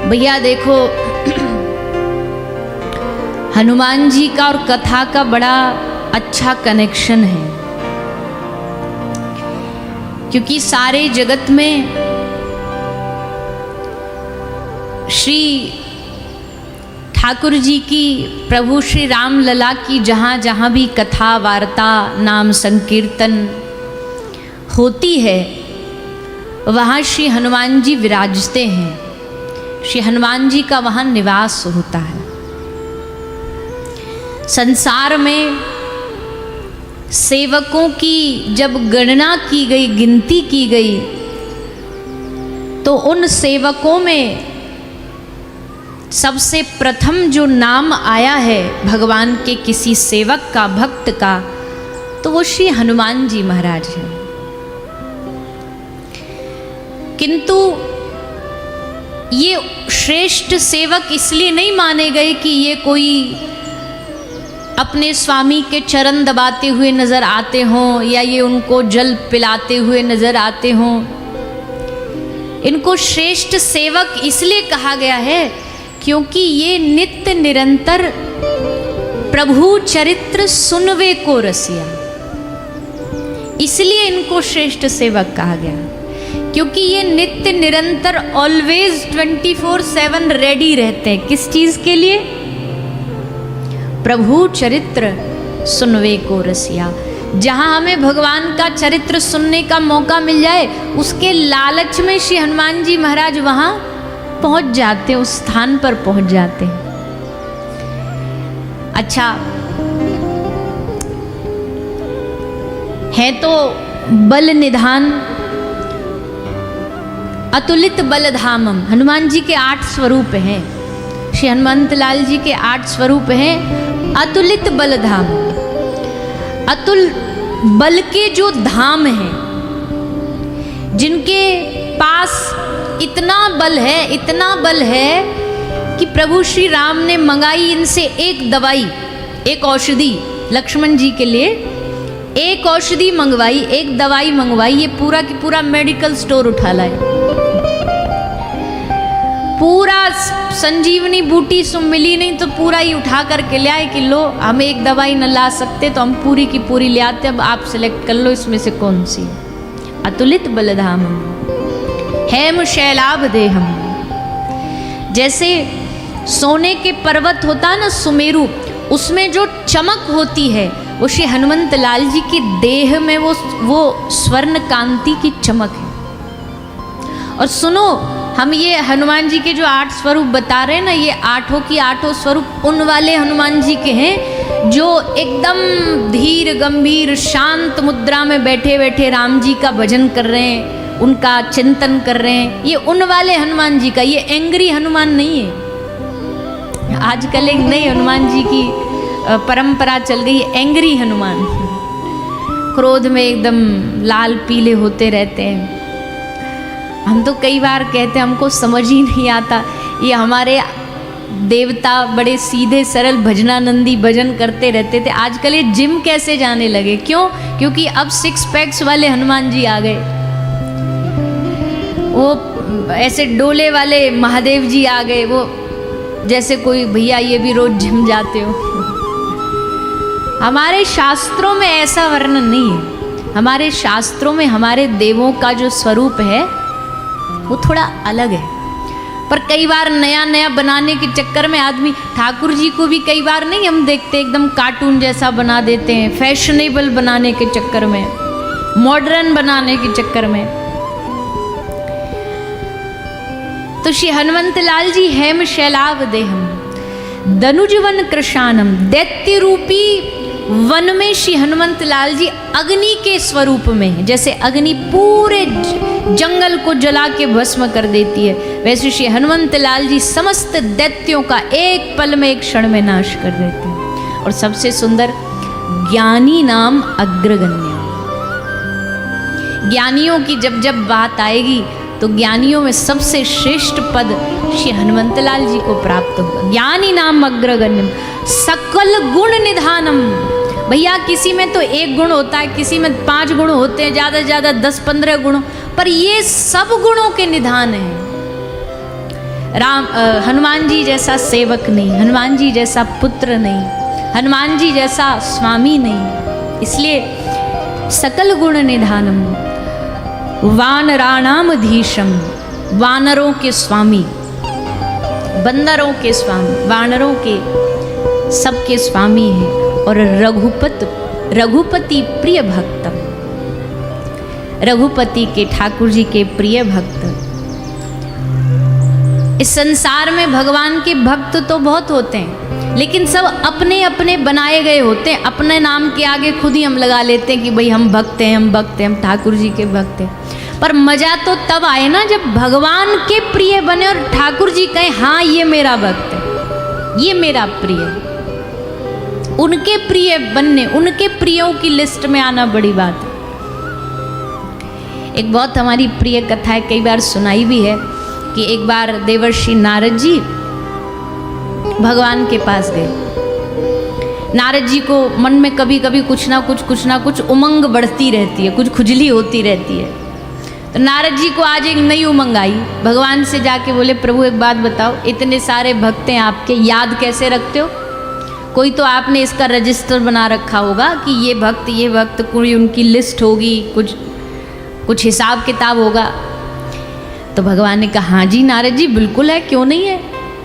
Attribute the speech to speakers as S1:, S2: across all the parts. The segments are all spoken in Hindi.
S1: भैया देखो, हनुमान जी का और कथा का बड़ा अच्छा कनेक्शन है, क्योंकि सारे जगत में श्री ठाकुर जी की, प्रभु श्री राम लला की जहाँ जहाँ भी कथा वार्ता नाम संकीर्तन होती है, वहाँ श्री हनुमान जी विराजते हैं। श्री हनुमान जी का वहाँ निवास होता है। संसार में सेवकों की जब गणना की गई, गिनती की गई, तो उन सेवकों में सबसे प्रथम जो नाम आया है भगवान के किसी सेवक का, भक्त का, तो वो श्री हनुमान जी महाराज हैं। किंतु ये श्रेष्ठ सेवक इसलिए नहीं माने गए कि ये कोई अपने स्वामी के चरण दबाते हुए नजर आते हों, या ये उनको जल पिलाते हुए नजर आते हों। इनको श्रेष्ठ सेवक इसलिए कहा गया है क्योंकि ये नित्य निरंतर प्रभु चरित्र सुनवे को रसिया, इसलिए इनको श्रेष्ठ सेवक कहा गया, क्योंकि ये नित्य निरंतर ऑलवेज 24/7 रेडी रहते हैं। किस चीज के लिए? प्रभु चरित्र सुनवे को रसिया। जहाँ हमें भगवान का चरित्र सुनने का मौका मिल जाए, उसके लालच में श्री हनुमान जी महाराज वहाँ पहुँच जाते हैं, उस स्थान पर पहुँच जाते हैं। अच्छा, है तो बल निधान अतुलित बलधामम। हनुमान जी के 8 स्वरूप हैं। श्री हनुमंत लाल जी के 8 स्वरूप हैं। अतुलित बलधाम, अतुल बल के जो धाम हैं, जिनके पास इतना बल है, इतना बल है कि प्रभु श्री राम ने मंगाई इनसे एक दवाई, एक औषधि लक्ष्मण जी के लिए, एक औषधि मंगवाई, एक दवाई मंगवाई, ये पूरा की पूरा मेडिकल स्टोर उठा लाए। पूरा संजीवनी बूटी मिली नहीं तो पूरा ही उठा करके ले आए कि लो, हम एक दवाई न ला सकते तो हम पूरी की पूरी ले आते, अब आप सिलेक्ट कर लो इसमें से कौन सी। अतुलित बलधाम हेम शैलाभ देहम। जैसे सोने के पर्वत होता ना सुमेरु, उसमें जो चमक होती है वो श्री हनुमंत लाल जी की देह में वो स्वर्ण कांति की चमक है। और सुनो, हम ये हनुमान जी के जो 8 स्वरूप बता रहे हैं ना, ये 8 की 8 स्वरूप उन वाले हनुमान जी के हैं जो एकदम धीर गंभीर शांत मुद्रा में बैठे बैठे राम जी का भजन कर रहे हैं, उनका चिंतन कर रहे हैं। ये उन वाले हनुमान जी का, ये एंग्री हनुमान नहीं है। आजकल एक नई हनुमान जी की परंपरा चल गई है, एंग्री हनुमान। क्रोध में एकदम लाल पीले होते रहते हैं। हम तो कई बार कहते हैं हमको समझ ही नहीं आता, ये हमारे देवता बड़े सीधे सरल भजनानंदी भजन करते रहते थे, आजकल ये जिम कैसे जाने लगे? क्यों? क्योंकि अब 6 पैक्स वाले हनुमान जी आ गए, वो ऐसे डोले वाले महादेव जी आ गए, वो जैसे कोई भैया ये भी रोज जिम जाते हो। हमारे शास्त्रों में ऐसा वर्णन नहीं है। हमारे शास्त्रों में हमारे देवों का जो स्वरूप है वो थोड़ा अलग है। पर कई बार नया नया बनाने के चक्कर में आदमी, ठाकुर जी को भी कई बार नहीं हम देखते एकदम कार्टून जैसा बना देते हैं, फैशनेबल बनाने के चक्कर में, मॉडर्न बनाने के चक्कर में। तो श्री हनुमंत लाल जी हेम शैलाभ देहम दनुजवन कृशानम, दैत्य रूपी वन में श्री हनुमंत लाल जी अग्नि के स्वरूप में है। जैसे अग्नि पूरे जंगल को जला के भस्म कर देती है, वैसे श्री हनुमंत लाल जी समस्त दैत्यों का एक पल में, एक क्षण में नाश कर देते हैं। और सबसे सुंदर, ज्ञानी नाम अग्रगण्य। ज्ञानियों की जब जब बात आएगी तो ज्ञानियों में सबसे श्रेष्ठ पद श्री हनुमंत लाल जी को प्राप्त होगा। ज्ञानी नाम अग्रगण्यम सकल गुण निधानम। भैया किसी में तो 1 गुण होता है, किसी में 5 गुण होते हैं, ज़्यादा से ज़्यादा 10-15 गुण, पर ये सब गुणों के निधान हैं। हनुमान जी जैसा सेवक नहीं, हनुमान जी जैसा पुत्र नहीं, हनुमान जी जैसा स्वामी नहीं। इसलिए सकल गुण निधानम वानराणाम धीशम, वानरों के स्वामी, बंदरों के स्वामी, वानरों के सबके स्वामी है। और रघुपति प्रिय भक्तम, रघुपति के ठाकुर जी के प्रिय भक्त। इस संसार में भगवान के भक्त तो बहुत होते हैं, लेकिन सब अपने अपने बनाए गए होते हैं। अपने नाम के आगे खुद ही हम लगा लेते हैं कि भाई हम भक्त हैं, हम भक्त हैं, हम ठाकुर जी के भक्त हैं। पर मजा तो तब आए ना जब भगवान के प्रिय बने और ठाकुर जी कहें हाँ ये मेरा भक्त है, ये मेरा प्रिय है। उनके प्रिय बनने, उनके प्रियों की लिस्ट में आना बड़ी बात है। एक बहुत हमारी प्रिय कथा है, कई बार सुनाई भी है कि एक बार देवर्षि नारद जी भगवान के पास गए। नारद जी को मन में कभी कभी कुछ ना कुछ उमंग बढ़ती रहती है, कुछ खुजली होती रहती है। तो नारद जी को आज एक नई उमंग आई। भगवान से जाके बोले प्रभु एक बात बताओ, इतने सारे भक्त हैं आपके, याद कैसे रखते हो? कोई तो आपने इसका रजिस्टर बना रखा होगा कि ये भक्त, कोई उनकी लिस्ट होगी, कुछ हिसाब किताब होगा। तो भगवान ने कहा हाँ जी नारद जी बिल्कुल है, क्यों नहीं है,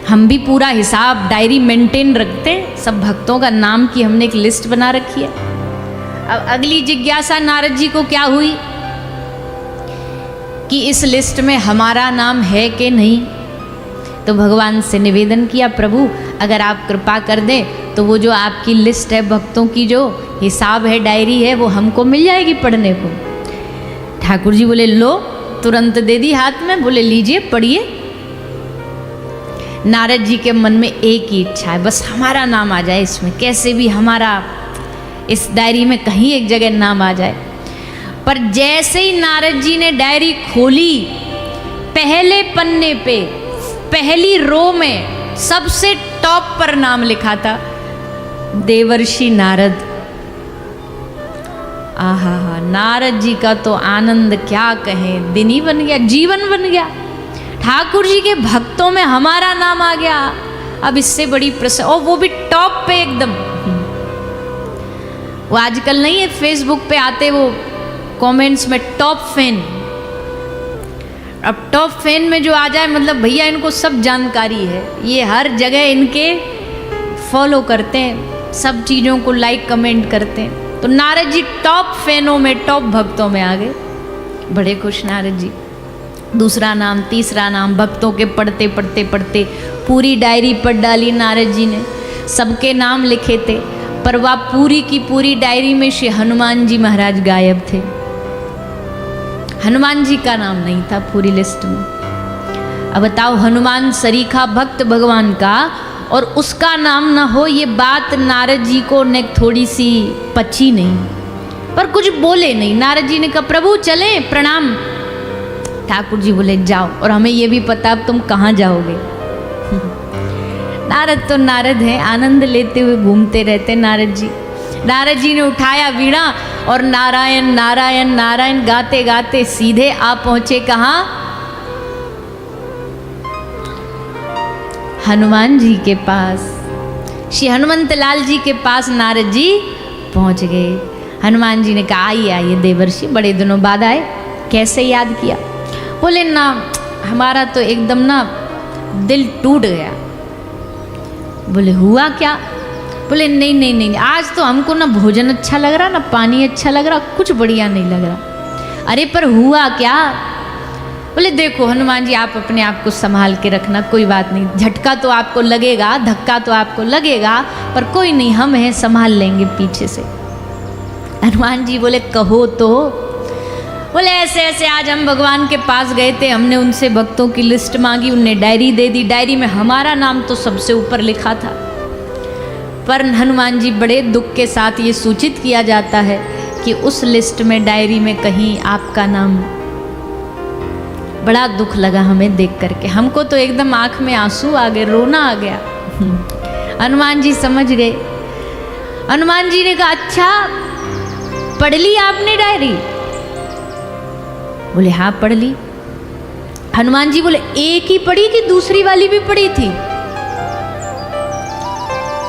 S1: हम भी पूरा हिसाब डायरी मेंटेन रखते हैं, सब भक्तों का नाम की हमने एक लिस्ट बना रखी है। अब अगली जिज्ञासा नारद जी को क्या हुई कि इस लिस्ट में हमारा नाम है कि नहीं। तो भगवान से निवेदन किया प्रभु अगर आप कृपा कर दें तो वो जो आपकी लिस्ट है भक्तों की, जो हिसाब है, डायरी है, वो हमको मिल जाएगी पढ़ने को। ठाकुर जी बोले लो, तुरंत दे दी हाथ में, बोले लीजिए पढ़िए। नारद जी के मन में एक ही इच्छा है, बस हमारा नाम आ जाए इसमें, कैसे भी हमारा इस डायरी में कहीं एक जगह नाम आ जाए। पर जैसे ही नारद जी ने डायरी खोली, पहले पन्ने पे पहली रो में सबसे टॉप पर नाम लिखा था देवर्षि नारद। आहा हा, नारद जी का तो आनंद क्या कहें, दिन ही बन गया, जीवन बन गया। ठाकुर जी के भक्तों में हमारा नाम आ गया, अब इससे बड़ी प्रसन्न, और वो भी टॉप पे एकदम। वो आजकल नहीं है फेसबुक पे आते वो कमेंट्स में टॉप फैन, अब टॉप फैन में जो आ जाए मतलब भैया इनको सब जानकारी है, ये हर जगह इनके फॉलो करते हैं, सब चीज़ों को लाइक कमेंट करते हैं। तो नारद जी टॉप फैनों में, टॉप भक्तों में आ गए। बड़े खुश नारद जी। दूसरा नाम, तीसरा नाम, भक्तों के पढ़ते पढ़ते पढ़ते पूरी डायरी पढ़ डाली नारद जी ने, सबके नाम लिखे थे। पर वह पूरी की पूरी डायरी में श्री हनुमान जी महाराज गायब थे। हनुमान जी का नाम नहीं था पूरी लिस्ट में। अब बताओ, हनुमान सरीखा भक्त भगवान का और उसका नाम ना हो, ये बात नारद जी को ने थोड़ी सी पची नहीं, पर कुछ बोले नहीं। नारद जी ने कहा प्रभु चले, प्रणाम। ठाकुर जी बोले जाओ, और हमें ये भी पता अब तुम कहाँ जाओगे। नारद तो नारद हैं, आनंद लेते हुए घूमते रहते नारद जी। नारद जी ने उठाया वीणा और नारायण नारायण नारायण गाते गाते सीधे आ पहुंचे कहाँ? हनुमान जी के पास। श्री हनुमंत लाल जी के पास नारद जी पहुंच गए। हनुमान जी ने कहा आइए आइए देवर्षि, बड़े दिनों बाद आए, कैसे याद किया? बोले ना हमारा तो एकदम ना दिल टूट गया। बोले हुआ क्या? बोले नहीं नहीं नहीं, आज तो हमको ना भोजन अच्छा लग रहा, ना पानी अच्छा लग रहा, कुछ बढ़िया नहीं लग रहा। अरे पर हुआ क्या? बोले देखो हनुमान जी, आप अपने आप को संभाल के रखना, कोई बात नहीं, झटका तो आपको लगेगा, धक्का तो आपको लगेगा, पर कोई नहीं, हम हैं, संभाल लेंगे पीछे से। हनुमान जी बोले कहो तो। बोले ऐसे ऐसे आज हम भगवान के पास गए थे, हमने उनसे भक्तों की लिस्ट मांगी, उनने डायरी दे दी, डायरी में हमारा नाम तो सबसे ऊपर लिखा था। पर हनुमान जी बड़े दुख के साथ ये सूचित किया जाता है कि उस लिस्ट में, डायरी में कहीं आपका नाम। बड़ा दुख लगा हमें देख करके, हमको तो एकदम आंख में आंसू आ गए, रोना आ गया। हनुमान जी समझ गए। हनुमान जी ने कहा अच्छा पढ़ ली आपने डायरी? बोले हाँ पढ़ ली। हनुमान जी बोले एक ही पड़ी कि दूसरी वाली भी पड़ी थी?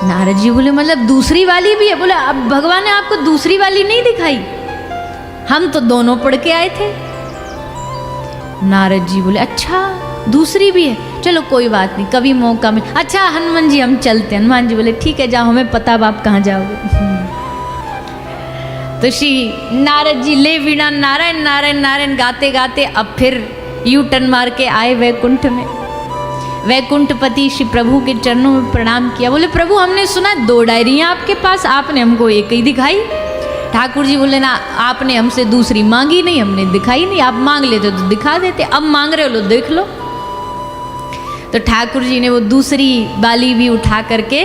S1: नारद जी बोले मतलब दूसरी वाली भी है? बोले अब भगवान ने आपको दूसरी वाली नहीं दिखाई, हम तो दोनों पढ़ के आए थे। नारद जी बोले अच्छा दूसरी भी है, चलो कोई बात नहीं, कभी मौका मिले। अच्छा हनुमान जी हम चलते हैं। हनुमान जी बोले ठीक है जाओ, हमें पता अब आप कहाँ जाओगे। तो श्री नारद जी ले वीणा नारायण नारायण नारायण गाते गाते अब फिर यू टर्न मार के आए वैकुंठ में। वैकुंठपति श्री प्रभु के चरणों में प्रणाम किया। बोले प्रभु हमने सुना 2 डायरियां आपके पास, आपने हमको एक ही दिखाई। ठाकुर जी बोले ना आपने हमसे दूसरी मांगी नहीं, हमने दिखाई नहीं, आप मांग लेते तो दिखा देते, अब मांग रहे हो लो देख लो। तो ठाकुर जी ने वो दूसरी बाली भी उठा करके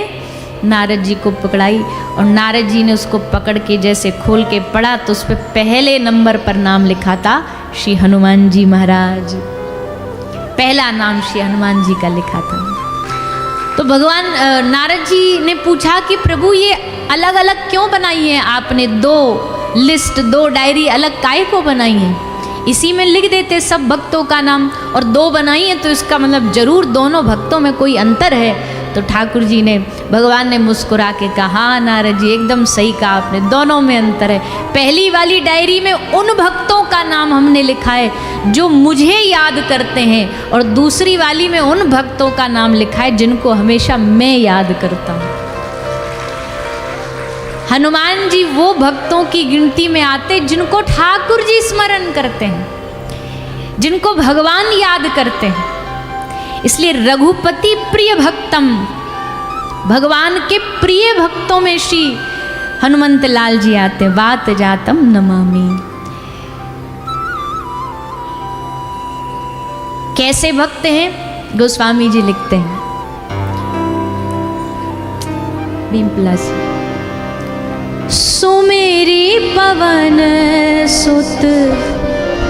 S1: नारद जी को पकड़ाई और नारद जी ने उसको पकड़ के जैसे खोल के पढ़ा तो उस पर पहले नंबर पर नाम लिखा था श्री हनुमान जी महाराज। पहला नाम श्री हनुमान जी का लिखा था। तो भगवान नारद जी ने पूछा कि प्रभु ये अलग अलग क्यों बनाई है आपने? 2 लिस्ट 2 डायरी अलग काहे को बनाई है? इसी में लिख देते सब भक्तों का नाम, और 2 बनाई है तो इसका मतलब जरूर दोनों भक्तों में कोई अंतर है। तो ठाकुर जी ने भगवान ने मुस्कुरा के कहा हाँ नारद जी एकदम सही कहा आपने, दोनों में अंतर है। पहली वाली डायरी में उन भक्तों का नाम हमने लिखा है जो मुझे याद करते हैं, और दूसरी वाली में उन भक्तों का नाम लिखा है जिनको हमेशा मैं याद करता हूँ। हनुमान जी वो भक्तों की गिनती में आते जिनको ठाकुर जी स्मरण करते हैं, जिनको भगवान याद करते हैं। इसलिए रघुपति प्रिय भक्तम, भगवान के प्रिय भक्तों में श्री हनुमंत लाल जी आते। वात जातम नमामि। कैसे भक्त हैं? गोस्वामी जी लिखते हैं प्लस सुमेरी पवन सुत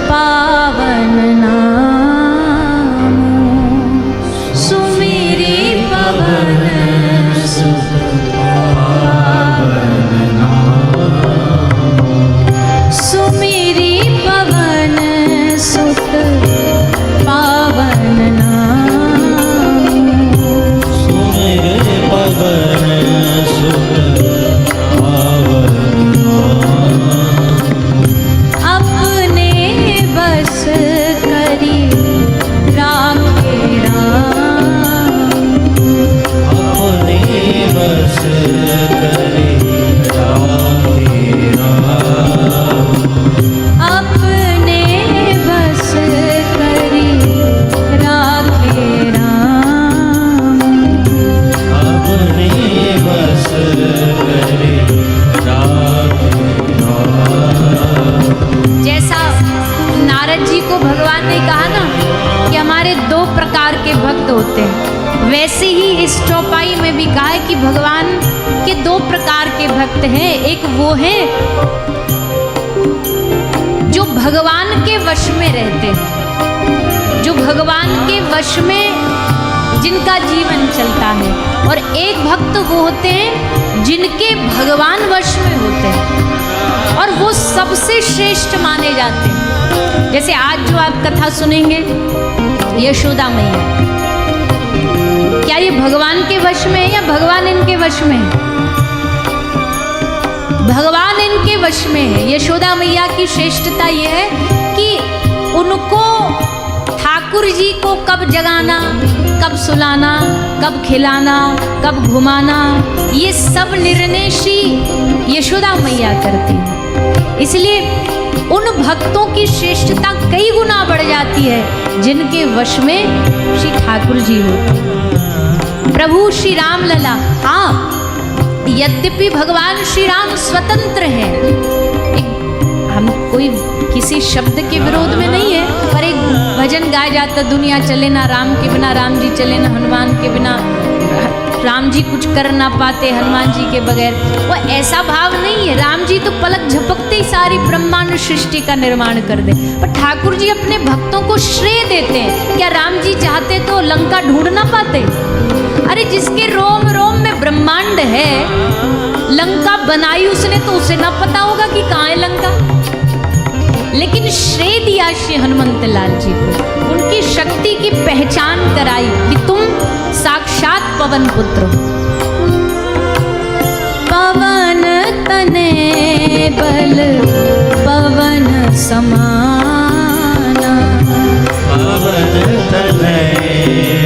S1: पावन नाम, सुमेरी पवन सुत पावन नाम, सुमेरी पवन सुत पावन नाम, सुमेरी पवन सुत होते हैं, वैसे ही इस चौपाई में भी कहा है कि भगवान के 2 प्रकार के भक्त हैं। एक वो हैं जो भगवान के वश में रहते हैं, जो भगवान के वश में जिनका जीवन चलता है, और एक भक्त वो होते हैं जिनके भगवान वश में होते हैं और वो सबसे श्रेष्ठ माने जाते हैं। जैसे आज जो आप कथा सुनेंगे यशोदा मैया, क्या ये भगवान के वश में है या भगवान इनके वश में है? भगवान इनके वश में है। यशोदा मैया की श्रेष्ठता यह है कि उनको ठाकुर जी को कब जगाना, कब सुलाना, कब खिलाना, कब घुमाना, ये सब निर्णय श्री यशोदा मैया करती है। इसलिए उन भक्तों की श्रेष्ठता कई गुना बढ़ जाती है जिनके वश में श्री ठाकुर जी होते हैं। प्रभु श्री राम लला, हाँ यद्यपि भगवान श्री राम स्वतंत्र है, हम कोई किसी शब्द के विरोध में नहीं है, पर एक भजन गाया जाता, दुनिया चले ना राम के बिना, राम जी चले ना हनुमान के बिना, राम जी कुछ कर ना पाते हनुमान जी के बगैर। वो ऐसा भाव नहीं है। राम जी तो पलक झपकते ही सारी ब्रह्मांड सृष्टि का निर्माण कर दे, पर ठाकुर जी अपने भक्तों को श्रेय देते हैं। क्या राम जी चाहते तो लंका ढूंढ ना पाते? अरे जिसके रोम रोम में ब्रह्मांड है, लंका बनाई उसने तो उसे ना पता होगा कि कहाँ है लंका। लेकिन श्रेय दिया श्री हनुमंत लाल जी को, उनकी शक्ति की पहचान कराई कि तुम साक्षात पवन पुत्र हो। पवन तने बल पवन समाना,
S2: पवन तने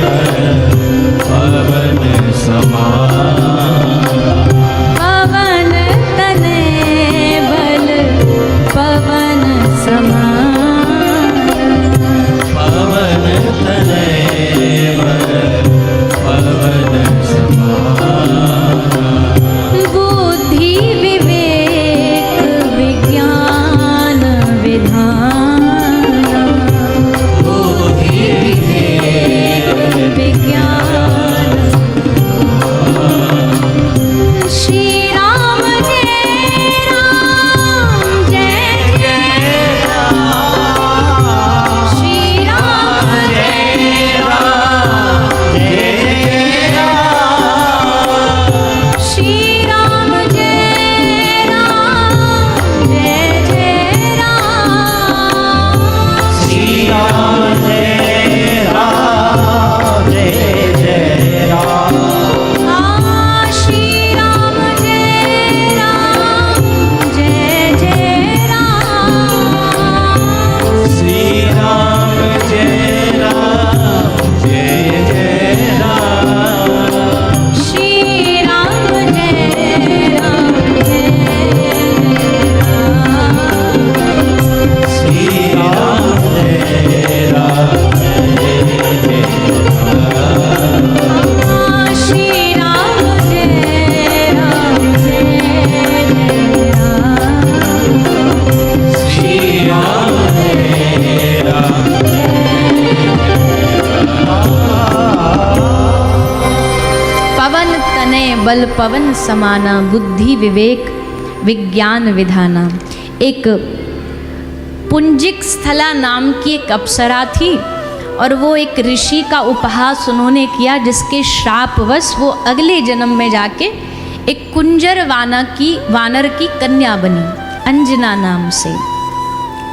S2: बल पवन समाना,
S1: पवन तने बल पवन समाना,
S2: पवन तने बल पवन समाना,
S1: बुद्धि विवेक विज्ञान विधान,
S2: बुद्धि विवेक
S1: विज्ञान। श्री राम जय राम जय जय राम, श्री राम जय राम
S2: जय राम,
S1: श्री राम जय राम जय जय राम,
S2: श्री राम जय राम जय जय राम,
S1: श्री राम जय राम जय जय राम,
S2: श्री राम जय राम जय जय राम,
S1: श्री राम जय राम जय
S2: श्री राम जय राम जय जय राम,
S1: श्री राम जय राम जय राम,
S2: श्री राम जय राम
S1: पवन तने बल पवन समाना, बुद्धि विवेक विज्ञान विधाना। एक पुंजिक स्थला नाम की एक अप्सरा थी और वो एक ऋषि का उपहास उन्होंने किया, जिसके श्रापवश वो अगले जन्म में जाके एक कुंजर वानर की कन्या बनी अंजना नाम से।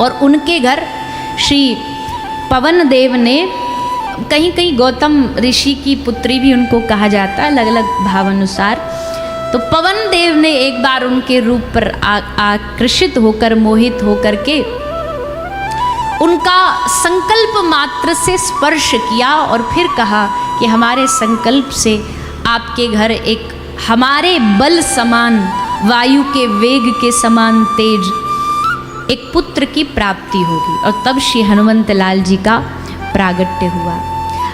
S1: और उनके घर श्री पवन देव ने, कहीं कहीं गौतम ऋषि की पुत्री भी उनको कहा जाता है, अलग अलग भावानुसार। तो पवन देव ने एक बार उनके रूप पर आकर्षित होकर, मोहित होकर के उनका संकल्प मात्र से स्पर्श किया और फिर कहा कि हमारे संकल्प से आपके घर एक हमारे बल समान, वायु के वेग के समान तेज एक पुत्र की प्राप्ति होगी। और तब श्री हनुमंत लाल जी का प्रागट्य हुआ।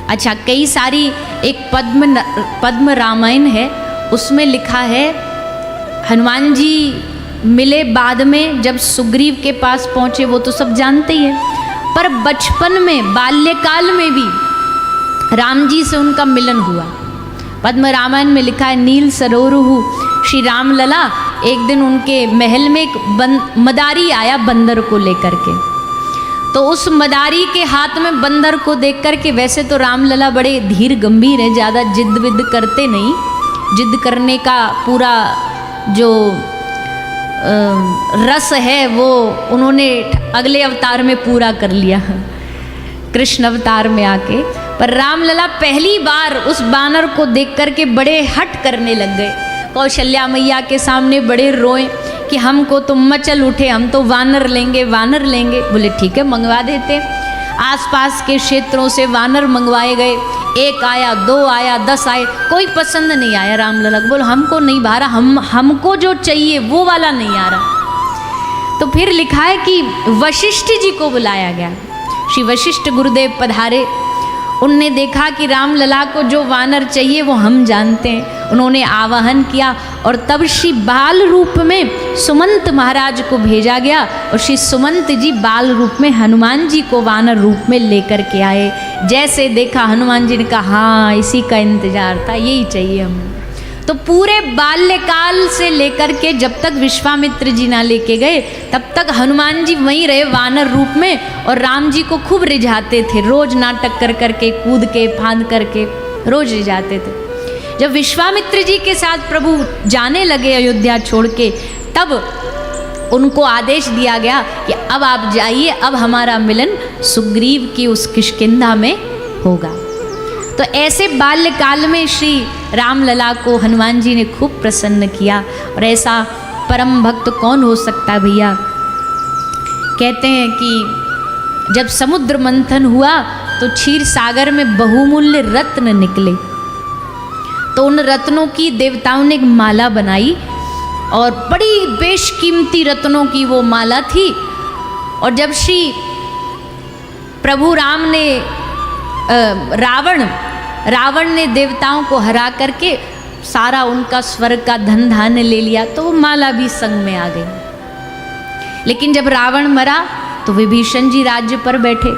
S1: अच्छा, कई सारी एक पद्म रामायण है, उसमें लिखा है हनुमान जी मिले बाद में, जब सुग्रीव के पास पहुँचे, वो तो सब जानते ही हैं, पर बचपन में बाल्यकाल में भी राम जी से उनका मिलन हुआ। पद्म रामायण में लिखा है, नील सरोरुहु श्री राम लला। एक दिन उनके महल में एक मदारी आया बंदर को लेकर के, तो उस मदारी के हाथ में बंदर को देख कर के, वैसे तो रामलला बड़े धीर गंभीर हैं, ज़्यादा जिद विद करते नहीं, जिद करने का पूरा जो रस है वो उन्होंने अगले अवतार में पूरा कर लिया, कृष्ण अवतार में आके। पर रामलला पहली बार उस बानर को देख कर के बड़े हट करने लग गए। कौशल्या मैया के सामने बड़े रोए कि हमको तो मचल उठे, हम तो वानर लेंगे, वानर लेंगे। बोले ठीक है, मंगवा देते। आसपास के क्षेत्रों से वानर मंगवाए गए, एक आया, दो आया, 10 आए, कोई पसंद नहीं आया। रामलला बोल हमको नहीं भा रहा, हमको जो चाहिए वो वाला नहीं आ रहा। तो फिर लिखा है कि वशिष्ठ जी को बुलाया गया। श्री वशिष्ठ गुरुदेव पधारे, उनने देखा कि रामलला को जो वानर चाहिए वो हम जानते हैं। उन्होंने आवाहन किया और तब श्री बाल रूप में सुमंत महाराज को भेजा गया और श्री सुमंत जी बाल रूप में हनुमान जी को वानर रूप में लेकर के आए। जैसे देखा हनुमान जी ने कहा हाँ इसी का इंतजार था, यही चाहिए हमें। तो पूरे बाल्यकाल से लेकर के जब तक विश्वामित्र जी ना लेके गए तब तक हनुमान जी वहीं रहे वानर रूप में और राम जी को खूब रिझाते थे। रोज नाटक कर करके, कूद के, फांद करके रोज रिझाते थे। जब विश्वामित्र जी के साथ प्रभु जाने लगे अयोध्या छोड़ के, तब उनको आदेश दिया गया कि अब आप जाइए, अब हमारा मिलन सुग्रीव की उस किष्किंधा में होगा। तो ऐसे बाल्यकाल में श्री रामलला को हनुमान जी ने खूब प्रसन्न किया। और ऐसा परम भक्त कौन हो सकता है भैया। कहते हैं कि जब समुद्र मंथन हुआ तो क्षीर सागर में बहुमूल्य रत्न निकले, तो उन रत्नों की देवताओं ने एक माला बनाई और बड़ी बेशकीमती रत्नों की वो माला थी। और जब श्री प्रभु राम ने रावण ने देवताओं को हरा करके सारा उनका स्वर्ग का धन धान्य ले लिया, तो वो माला भी संग में आ गई। लेकिन जब रावण मरा तो विभीषण जी राज्य पर बैठे,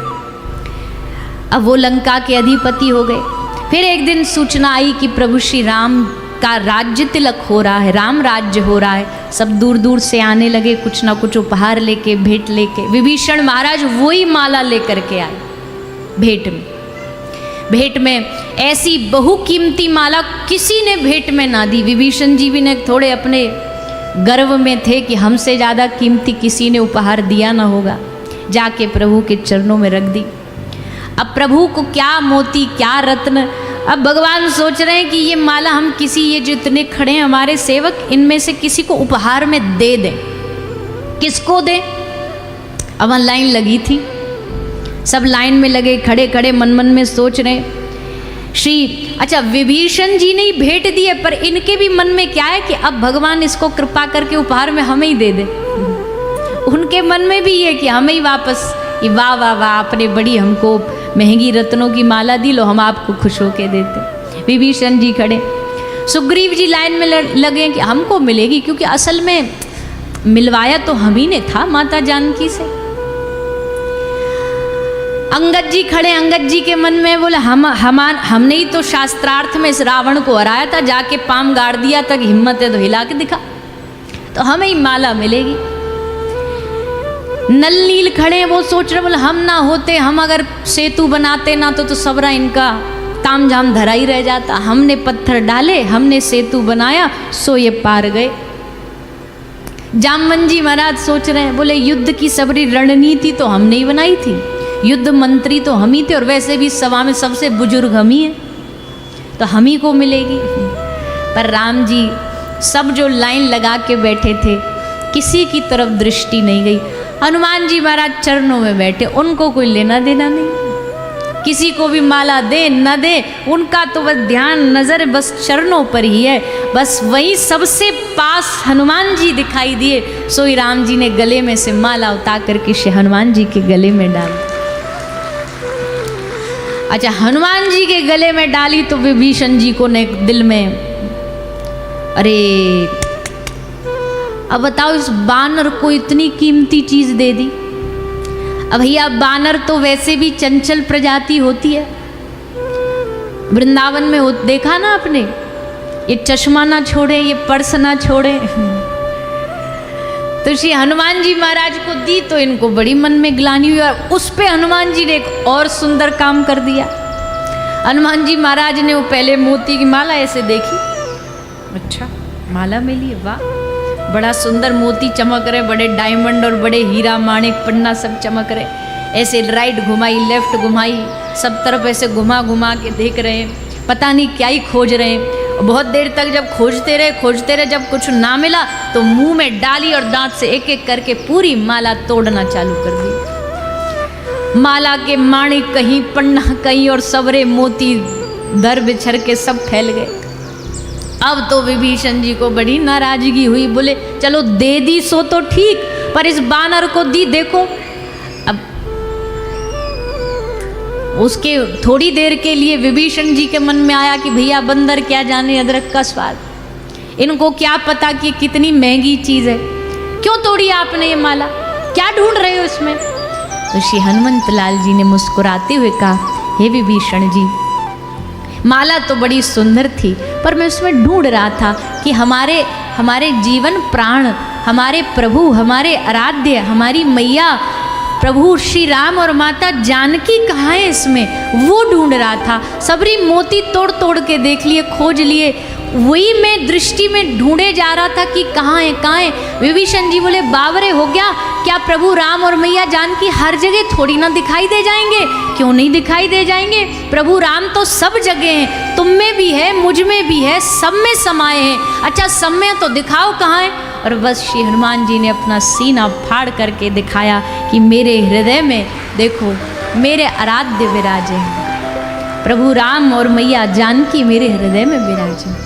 S1: अब वो लंका के अधिपति हो गए। फिर एक दिन सूचना आई कि प्रभु श्री राम का राज्य तिलक हो रहा है, राम राज्य हो रहा है। सब दूर दूर से आने लगे, कुछ ना कुछ उपहार लेके, भेंट लेके। विभीषण महाराज वही माला लेकर के आए भेंट में ऐसी बहुकीमती माला किसी ने भेंट में ना दी। विभीषण जी भी ने थोड़े अपने गर्व में थे कि हमसे ज़्यादा कीमती किसी ने उपहार दिया ना होगा। जाके प्रभु के चरणों में रख दी। अब प्रभु को क्या मोती क्या रत्न, अब भगवान सोच रहे हैं कि ये माला हम किसी, ये जो इतने खड़े हैं हमारे सेवक, इनमें से किसी को उपहार में दे दें। किसको दें? अब लाइन लगी थी, सब लाइन में लगे, खड़े खड़े मन मन में सोच रहे अच्छा विभीषण जी ने ही भेंट दी है, पर इनके भी मन में क्या है कि अब भगवान इसको कृपा करके उपहार में हमें ही दे दे। उनके मन में भी ये कि हमें ही वापस, ये वाह वाह वाह, आपने बड़ी हमको महंगी रत्नों की माला दी, लो हम आपको खुश होके देते। विभीषण जी खड़े, सुग्रीव जी लाइन में लगे कि हमको मिलेगी, क्योंकि असल में मिलवाया तो हम ही ने था माता जानकी से। अंगद जी खड़े, अंगद जी के मन में बोले हमने ही तो शास्त्रार्थ में इस रावण को हराया था, जाके पाम गाड़ दिया तक, हिम्मत है तो हिला के दिखा, तो हमें ही माला मिलेगी। नल नील खड़े, वो सोच रहे बोले हम ना होते, हम अगर सेतु बनाते ना तो सबरा इनका ताम झाम धरा ही रह जाता। हमने पत्थर डाले, हमने सेतु बनाया, सो ये पार गए। जामवन जी महाराज सोच रहे हैं, बोले युद्ध की सबरी रणनीति तो हमने ही बनाई थी, युद्ध मंत्री तो हम ही थे, और वैसे भी सभा में सबसे बुजुर्ग हम ही हैं, तो हम ही को मिलेगी। पर राम जी सब जो लाइन लगा के बैठे थे, किसी की तरफ दृष्टि नहीं गई। हनुमान जी महाराज चरणों में बैठे, उनको कोई लेना देना नहीं, किसी को भी माला दे न दे, उनका तो बस ध्यान नजर बस चरणों पर ही है। बस वही सबसे पास हनुमान जी दिखाई दिए, सोई राम जी ने गले में से माला उतार करके श्री हनुमान जी के गले में डाली। अच्छा, हनुमान जी के गले में डाली तो विभीषण जी को ने दिल में, अरे अब बताओ इस बानर को इतनी कीमती चीज दे दी। अब भैया बानर तो वैसे भी चंचल प्रजाति होती है, वृंदावन में देखा ना आपने, ये चश्मा ना छोड़े, ये पर्स ना छोड़े। तो श्री हनुमान जी महाराज को दी तो इनको बड़ी मन में ग्लानि हुई, और उस पे हनुमान जी ने एक और सुंदर काम कर दिया। हनुमान जी महाराज ने वो पहले मोती की माला ऐसे देखी, अच्छा माला मिली, वाह बड़ा सुंदर मोती चमक रहे, बड़े डायमंड और बड़े हीरा माणिक पन्ना सब चमक रहे। ऐसे राइट घुमाई, लेफ्ट घुमाई, सब तरफ ऐसे घुमा घुमा के देख रहे हैं, पता नहीं क्या ही खोज रहे हैं। बहुत देर तक जब खोजते रहे, जब कुछ ना मिला तो मुंह में डाली और दांत से एक एक करके पूरी माला तोड़ना चालू कर दी। माला के माणिक कहीं, पन्ना कहीं, और सबरे मोती दर बिछर के सब फैल गए। अब तो विभीषण जी को बड़ी नाराजगी हुई, बोले चलो दे दी सो तो ठीक, पर इस बानर को दी देखो। अब उसके थोड़ी देर के लिए विभीषण जी के मन में आया कि भैया बंदर क्या जाने अदरक का स्वाद, इनको क्या पता कि कितनी महंगी चीज है, क्यों तोड़ी आपने ये माला, क्या ढूंढ रहे हो इसमें। तो श्री हनुमंत लाल जी ने मुस्कुराते हुए कहा, हे विभीषण जी, माला तो बड़ी सुंदर थी, पर मैं उसमें ढूंढ रहा था कि हमारे जीवन प्राण, हमारे प्रभु, हमारे आराध्य, हमारी मैया प्रभु श्री राम और माता जानकी कहाँ है इसमें, वो ढूंढ रहा था। सबरी मोती तोड़ तोड़ के देख लिए, खोज लिए, वही मैं दृष्टि में ढूंढे जा रहा था कि कहाँ है कहाँ है। विभीषण जी बोले बावरे हो गया, क्या प्रभु राम और मैया जानकी हर जगह थोड़ी ना दिखाई दे जाएंगे? क्यों नहीं दिखाई दे जाएंगे? प्रभु राम तो सब जगह हैं, तुम में भी है, मुझ में भी है, सब में समाये हैं। अच्छा सब में तो दिखाओ कहाँ है? और बस श्री हनुमान जी ने अपना सीना फाड़ करके दिखाया कि मेरे हृदय में देखो मेरे आराध्य विराजे हैं, प्रभु राम और मैया जानकी मेरे हृदय में विराजे।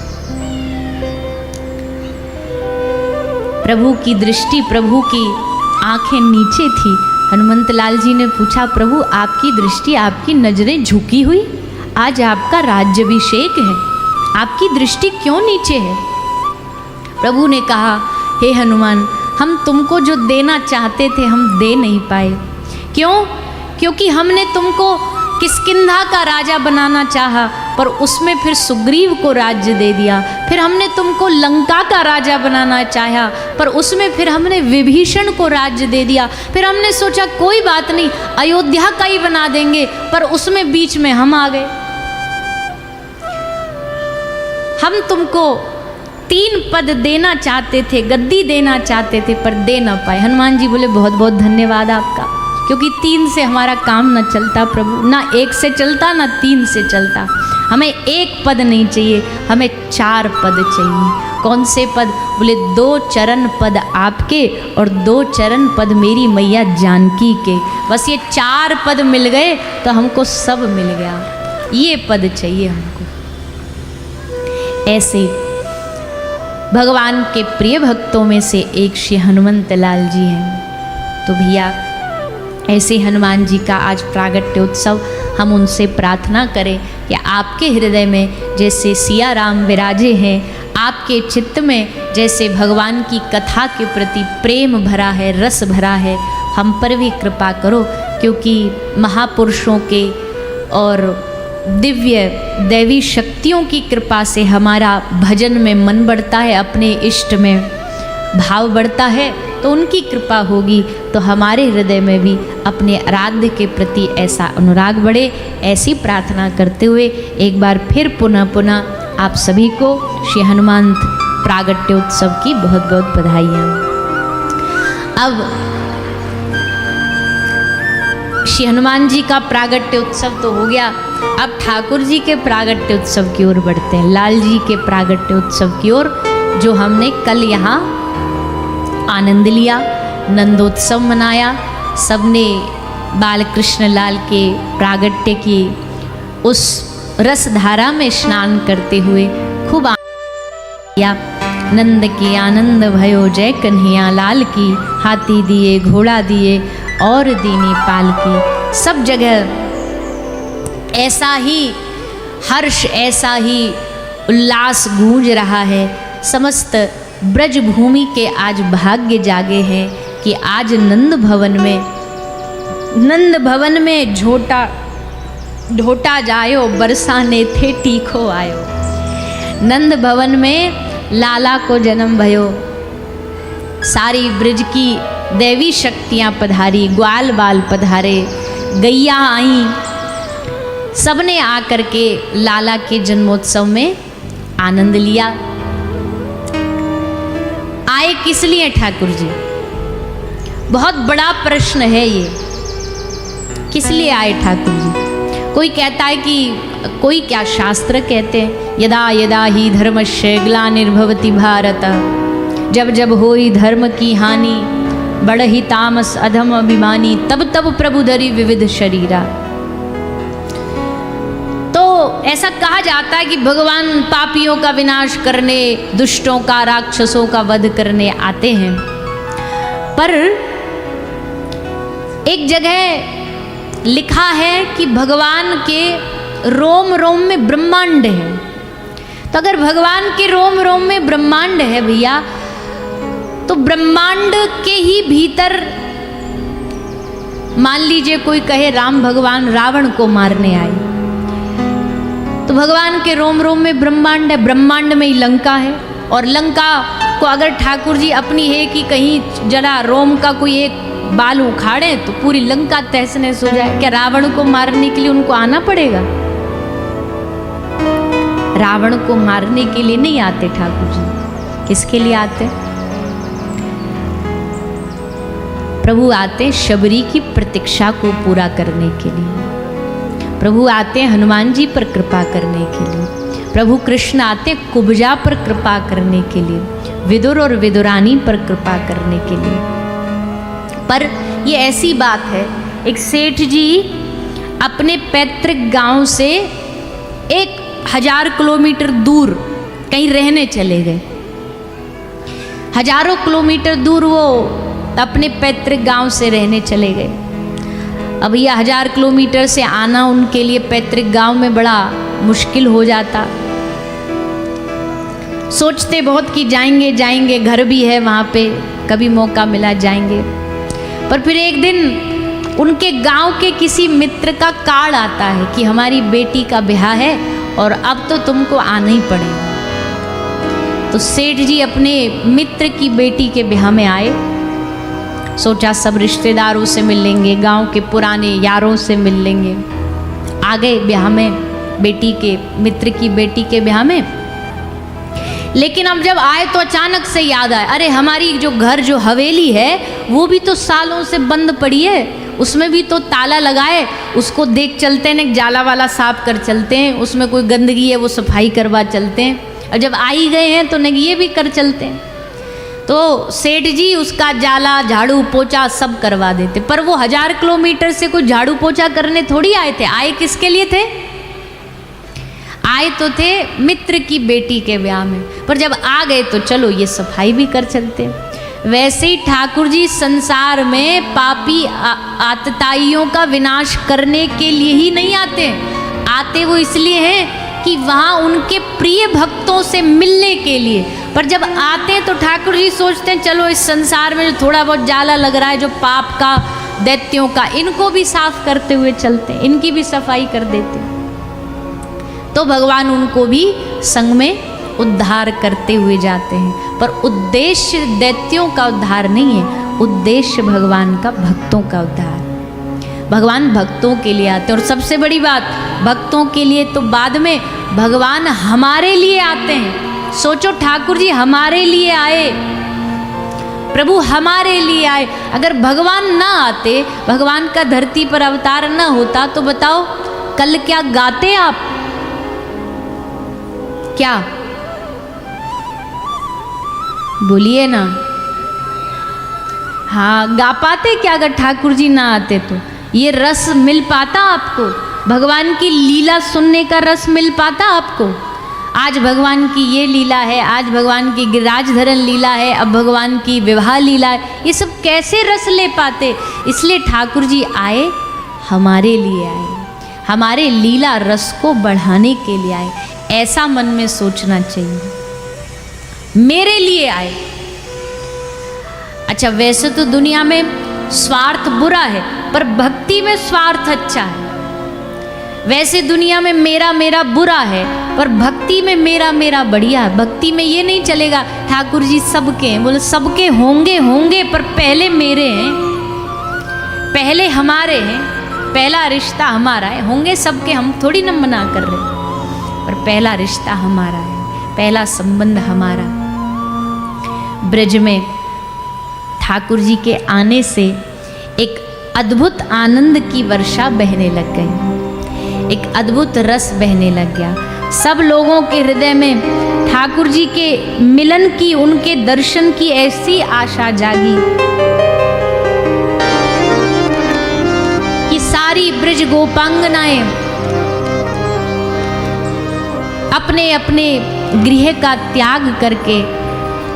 S1: प्रभु की दृष्टि, प्रभु की आंखें नीचे थी। हनुमंत लाल जी ने पूछा, प्रभु आपकी दृष्टि, आपकी नजरें झुकी हुई, आज आपका राज्याभिषेक है, आपकी दृष्टि क्यों नीचे है? प्रभु ने कहा, हे हनुमान, हम तुमको जो देना चाहते थे हम दे नहीं पाए। क्यों? क्योंकि हमने तुमको किष्किंधा का राजा बनाना चाहा, पर उसमें फिर सुग्रीव को राज्य दे दिया। फिर हमने तुमको लंका का राजा बनाना चाहा, पर उसमें फिर हमने विभीषण को राज्य दे दिया। फिर हमने सोचा कोई बात नहीं, अयोध्या का ही बना देंगे, पर उसमें बीच में हम आ गए। हम तुमको 3 पद देना चाहते थे, गद्दी देना चाहते थे, पर दे ना पाए। हनुमान जी बोले बहुत बहुत धन्यवाद आपका, क्योंकि 3 से हमारा काम न चलता प्रभु, ना 1 से चलता ना 3 से चलता। हमें 1 पद नहीं चाहिए, हमें 4 पद चाहिए। कौन से पद? बोले 2 चरण पद आपके और 2 चरण पद मेरी मैया जानकी के। बस ये 4 पद मिल गए तो हमको सब मिल गया, ये पद चाहिए हमको। ऐसे भगवान के प्रिय भक्तों में से एक श्री हनुमंत लाल जी हैं। तो भैया ऐसे हनुमान जी का आज प्रागट्य उत्सव, हम उनसे प्रार्थना करें कि आपके हृदय में जैसे सिया राम विराजे हैं, आपके चित्त में जैसे भगवान की कथा के प्रति प्रेम भरा है, रस भरा है, हम पर भी कृपा करो। क्योंकि महापुरुषों के और दिव्य दैवी शक्तियों की कृपा से हमारा भजन में मन बढ़ता है, अपने इष्ट में भाव बढ़ता है, तो उनकी कृपा होगी तो हमारे हृदय में भी अपने आराध्य के प्रति ऐसा अनुराग बढ़े। ऐसी प्रार्थना करते हुए एक बार फिर पुनः आप सभी को श्री हनुमान प्रागट्य उत्सव की बहुत बहुत बधाइयाँ। अब श्री हनुमान जी का प्रागट्य उत्सव तो हो गया, अब ठाकुर जी के प्रागट्य उत्सव की ओर बढ़ते हैं, लाल जी के प्रागट्य उत्सव की ओर, जो हमने कल यहाँ आनंद लिया, नंदोत्सव मनाया। सबने बाल कृष्ण लाल के प्रागट्य की उस रस धारा में स्नान करते हुए खूब आनंद लिया। नंद के आनंद भयो जय कन्हैया लाल की, हाथी दिए घोड़ा दिए और दीनी पाल की। सब जगह ऐसा ही हर्ष, ऐसा ही उल्लास गूंज रहा है। समस्त ब्रज भूमि के आज भाग्य जागे हैं कि आज नंद भवन में ढोटा जायो, बरसाने थे टीखो आयो। नंद भवन में लाला को जन्म भयो, सारी ब्रज की दैवी शक्तियाँ पधारी, ग्वाल बाल पधारे, गैया आई, सबने आकर के लाला के जन्मोत्सव में आनंद लिया। आए किस लिए ठाकुर जी? बहुत बड़ा प्रश्न है ये, किस लिए आए ठाकुर जी? कोई कहता है कि कोई क्या शास्त्र कहते हैं, यदा यदा ही धर्मस्य ग्लानिर्भवति भारत, जब जब होई धर्म की हानि, बढ़हि तामस अधम अभिमानी, तब तब प्रभु धरि विविध शरीरा। तो ऐसा कहा जाता है कि भगवान पापियों का विनाश करने, दुष्टों का, राक्षसों का वध करने आते हैं। पर एक जगह लिखा है कि भगवान के रोम रोम में ब्रह्मांड है। तो अगर भगवान के रोम रोम में ब्रह्मांड है भैया, तो ब्रह्मांड के ही भीतर मान लीजिए कोई कहे राम भगवान रावण को मारने आए, तो भगवान के रोम रोम में ब्रह्मांड है, ब्रह्मांड में ही लंका है। और लंका को अगर ठाकुर जी अपनी है कि कहीं जरा रोम का कोई एक बाल उखाड़े तो पूरी लंका तहस नहस हो जाए। क्या रावण को मारने के लिए उनको आना पड़ेगा? रावण को मारने के लिए नहीं आते ठाकुर जी, किसके लिए आते? प्रभु आते शबरी की प्रतीक्षा को पूरा करने के लिए। प्रभु आते हनुमान जी पर कृपा करने के लिए। प्रभु कृष्ण आते कुब्जा पर कृपा करने के लिए, विदुर और विदुरानी पर कृपा करने के लिए। पर ये ऐसी बात है, एक सेठ जी अपने पैतृक गांव से 1000 किलोमीटर दूर कहीं रहने चले गए। हजारों किलोमीटर दूर वो अपने पैतृक गांव से रहने चले गए। अब यह 1000 किलोमीटर से आना उनके लिए पैतृक गांव में बड़ा मुश्किल हो जाता। सोचते बहुत कि जाएंगे जाएंगे, घर भी है वहाँ पे, कभी मौका मिला जाएंगे। पर फिर एक दिन उनके गांव के किसी मित्र का कार्ड आता है कि हमारी बेटी का ब्याह है और अब तो तुमको आना ही पड़ेगा। तो सेठ जी अपने मित्र की बेटी के ब्याह में आए। सोचा सब रिश्तेदारों से मिल लेंगे, गांव के पुराने यारों से मिल लेंगे। आ गए ब्याह में, बेटी के मित्र की बेटी के ब्याह में। लेकिन अब जब आए तो अचानक से याद आया, अरे हमारी जो घर जो हवेली है वो भी तो सालों से बंद पड़ी है, उसमें भी तो ताला लगाए, उसको देख चलते हैं, जाला वाला साफ कर चलते हैं, उसमें कोई गंदगी है वो सफाई करवा चलते हैं, और जब आ ही गए हैं तो ये भी कर चलते हैं। तो सेठ जी उसका जाला झाड़ू पोछा सब करवा देते। पर वो 1000 किलोमीटर से कोई झाड़ू पोछा करने थोड़ी आए थे। आए किसके लिए थे? आए तो थे मित्र की बेटी के ब्याह में। पर जब आ गए तो चलो ये सफाई भी कर चलते। वैसे ही ठाकुर जी संसार में पापी आतताइयों का विनाश करने के लिए ही नहीं आते। आते वो इसलिए हैं कि वहाँ उनके प्रिय भक्तों से मिलने के लिए। पर जब आते हैं तो ठाकुर जी सोचते हैं चलो इस संसार में जो थोड़ा बहुत जाला लग रहा है, जो पाप का, दैत्यों का, इनको भी साफ करते हुए चलते हैं, इनकी भी सफाई कर देते हैं। तो भगवान उनको भी संग में उद्धार करते हुए जाते हैं। पर उद्देश्य दैत्यों का उद्धार नहीं है, उद्देश्य भगवान का भक्तों का उद्धार। भगवान भक्तों के लिए आते हैं। और सबसे बड़ी बात, भक्तों के लिए तो बाद में, भगवान हमारे लिए आते हैं। सोचो ठाकुर जी हमारे लिए आए, प्रभु हमारे लिए आए। अगर भगवान ना आते, भगवान का धरती पर अवतार ना होता तो बताओ कल क्या गाते आप? क्या बोलिए ना, हाँ गा पाते क्या अगर ठाकुर जी ना आते तो? ये रस मिल पाता आपको? भगवान की लीला सुनने का रस मिल पाता आपको? आज भगवान की ये लीला है, आज भगवान की गिरिराज धरण लीला है, अब भगवान की विवाह लीला है, ये सब कैसे रस ले पाते? इसलिए ठाकुर जी आए, हमारे लिए आए, हमारे लीला रस को बढ़ाने के लिए आए। ऐसा मन में सोचना चाहिए, मेरे लिए आए। अच्छा वैसे तो दुनिया में स्वार्थ बुरा है, पर भक्ति में स्वार्थ अच्छा है। वैसे दुनिया में मेरा मेरा बुरा है, पर भक्ति में मेरा मेरा बढ़िया है। भक्ति में ये नहीं चलेगा ठाकुर जी सबके हैं, बोले सबके होंगे होंगे, पर पहले मेरे हैं, पहले हमारे हैं, पहला रिश्ता हमारा है। होंगे सबके, हम थोड़ी न मना कर रहे, पर पहला रिश्ता हमारा है, पहला संबंध हमारा। ब्रज में ठाकुर जी के आने से एक अद्भुत आनंद की वर्षा बहने लग गई, एक अद्भुत रस बहने लग गया। सब लोगों के हृदय में ठाकुर जी के मिलन की, उनके दर्शन की ऐसी आशा जागी कि सारी ब्रज गोपांगनाएं अपने अपने गृह का त्याग करके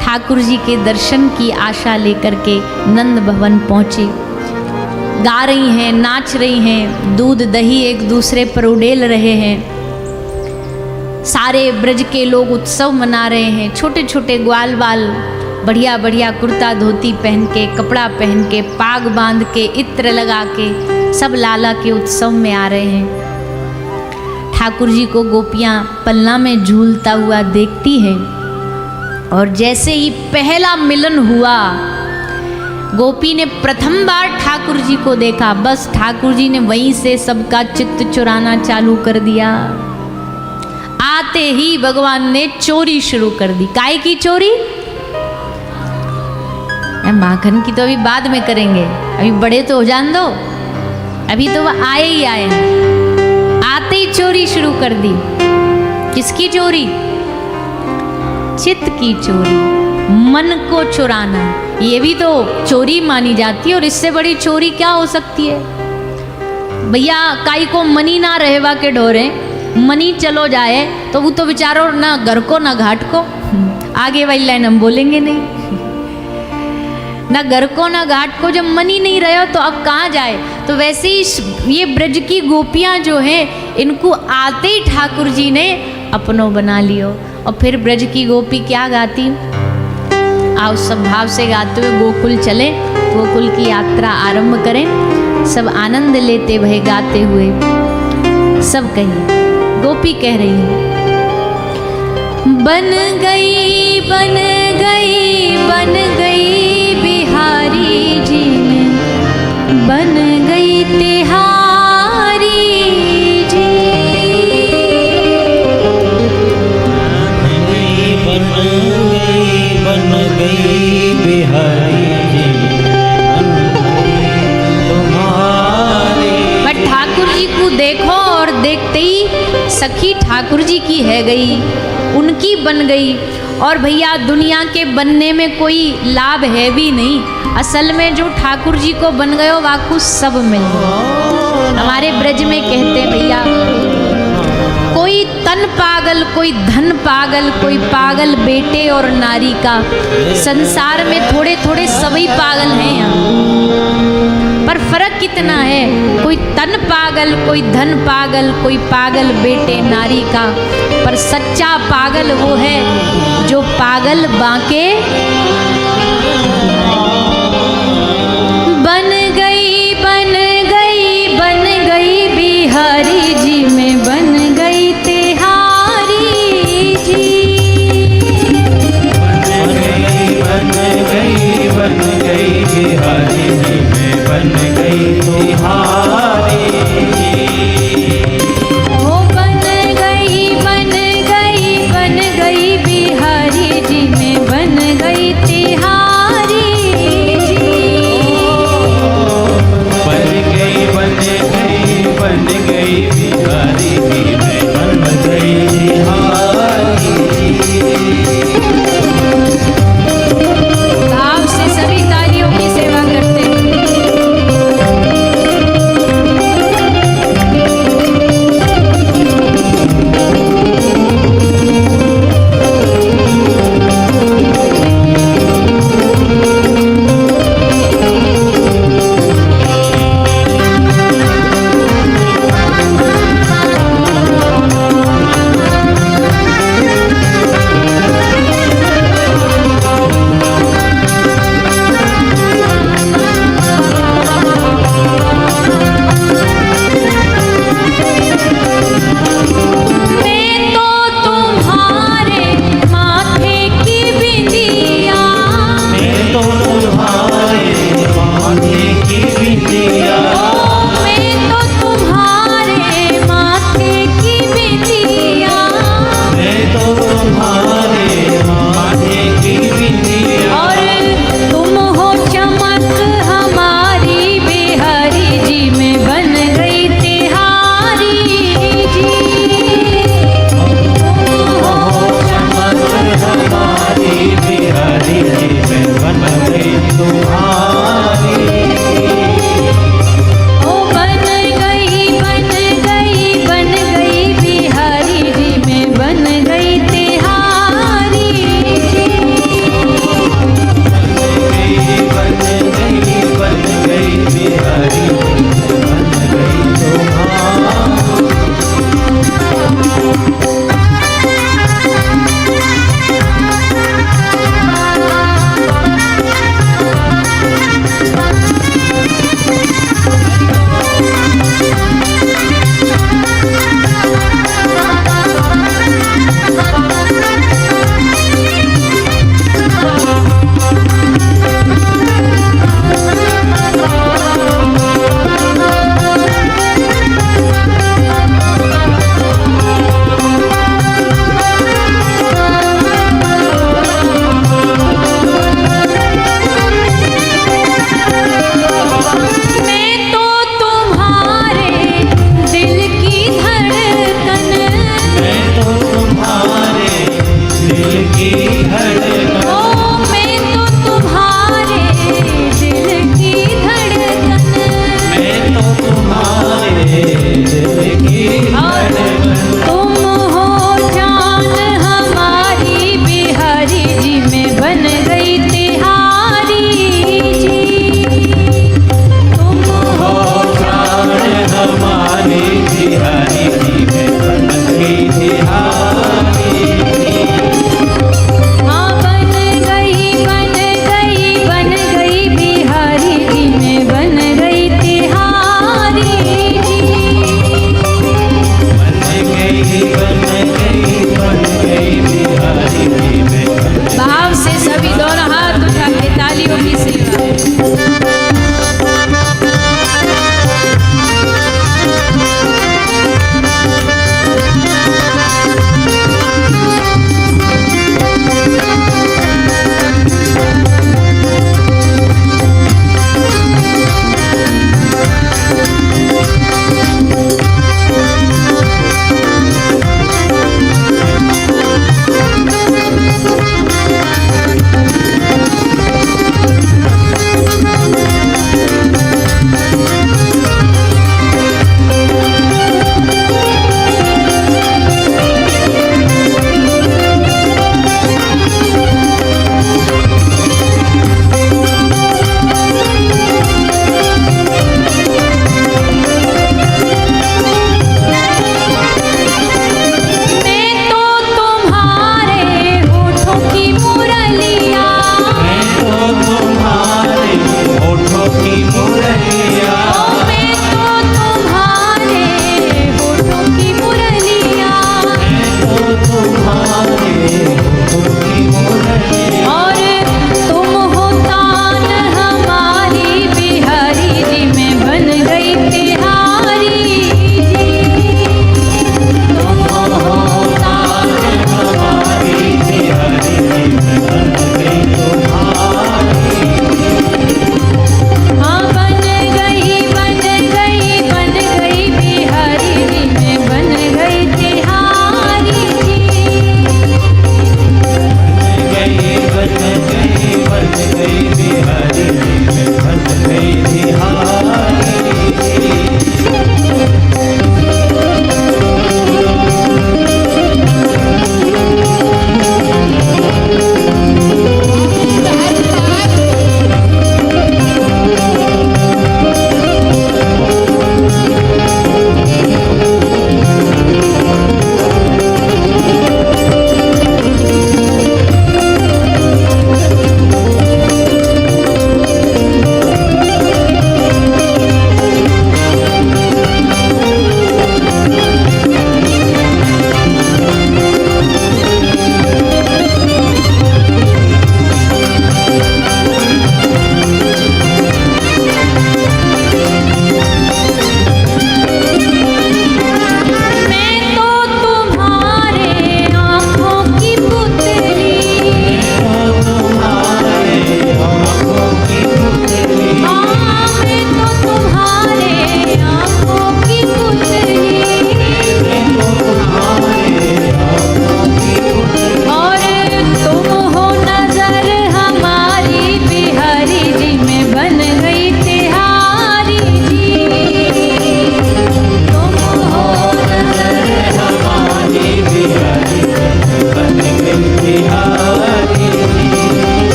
S1: ठाकुर जी के दर्शन की आशा लेकर के नंद भवन पहुँचे। गा रही हैं, नाच रही हैं, दूध दही एक दूसरे पर उड़ेल रहे हैं। सारे ब्रज के लोग उत्सव मना रहे हैं। छोटे छोटे ग्वाल बाल बढ़िया बढ़िया कुर्ता धोती पहन के, कपड़ा पहन के, पाग बांध के, इत्र लगा के सब लाला के उत्सव में आ रहे हैं। ठाकुर जी को गोपियाँ पलना में झूलता हुआ देखती हैं। और जैसे ही पहला मिलन हुआ, गोपी ने प्रथम बार ठाकुर जी को देखा, बस ठाकुर जी ने वहीं से सबका चित्त चुराना चालू कर दिया। आते ही भगवान ने चोरी शुरू कर दी। काय की चोरी? माखन की तो अभी बाद में करेंगे, अभी बड़े तो हो जान दो, अभी तो वह आए ही आए हैं। आते ही चोरी शुरू कर दी। किसकी चोरी? चित्त की चोरी, मन को चुराना। ये भी तो चोरी मानी जाती है, और इससे बड़ी चोरी क्या हो सकती है? भैया काई को मनी ना रहेवा के ढोरे, मनी चलो जाए तो वो तो बेचारो ना घर को ना घाट को, आगे वाली लाइन हम बोलेंगे नहीं, ना घर को ना घाट को, जब मनी नहीं रहे हो तो अब कहाँ जाए। तो वैसे ही ये ब्रज की गोपियाँ जो हैं, इनको आते ही ठाकुर जी ने अपनों बना लियो। और फिर ब्रज की गोपी क्या गाती? आओ सब भाव से गाते हुए गोकुल चले, गोकुल की यात्रा आरंभ करें, सब आनंद लेते भय गाते हुए। सब कहिए, गोपी कह रही है, बन गई बन गई बन गई बिहारी जी में, बन गई तिहारी जी।
S2: बन गई बिहारी जी, तुम्हारी।
S1: बट ठाकुर जी को देखो, और देखते ही सखी ठाकुर जी की है गई, उनकी बन गई। और भैया दुनिया के बनने में कोई लाभ है भी नहीं, असल में जो ठाकुर जी को बन गयो वाकू सब मिल गयो। हमारे ब्रज में कहते हैं भैया, कोई तन पागल, कोई धन पागल, कोई पागल बेटे और नारी का। संसार में थोड़े थोड़े सभी पागल हैं यहाँ, पर फर्क कितना है, कोई तन पागल, कोई धन पागल, कोई पागल बेटे नारी का। पर सच्चा पागल वो है जो पागल बांके बन गई बन गई बन गई बिहारी जी में, बन गई तिहारी जी।
S2: बन गई बिहारी जी में, बन गई तिहारी जी।
S1: ओ बन गई बन गई बिहारी जी में, बन गई तिहारी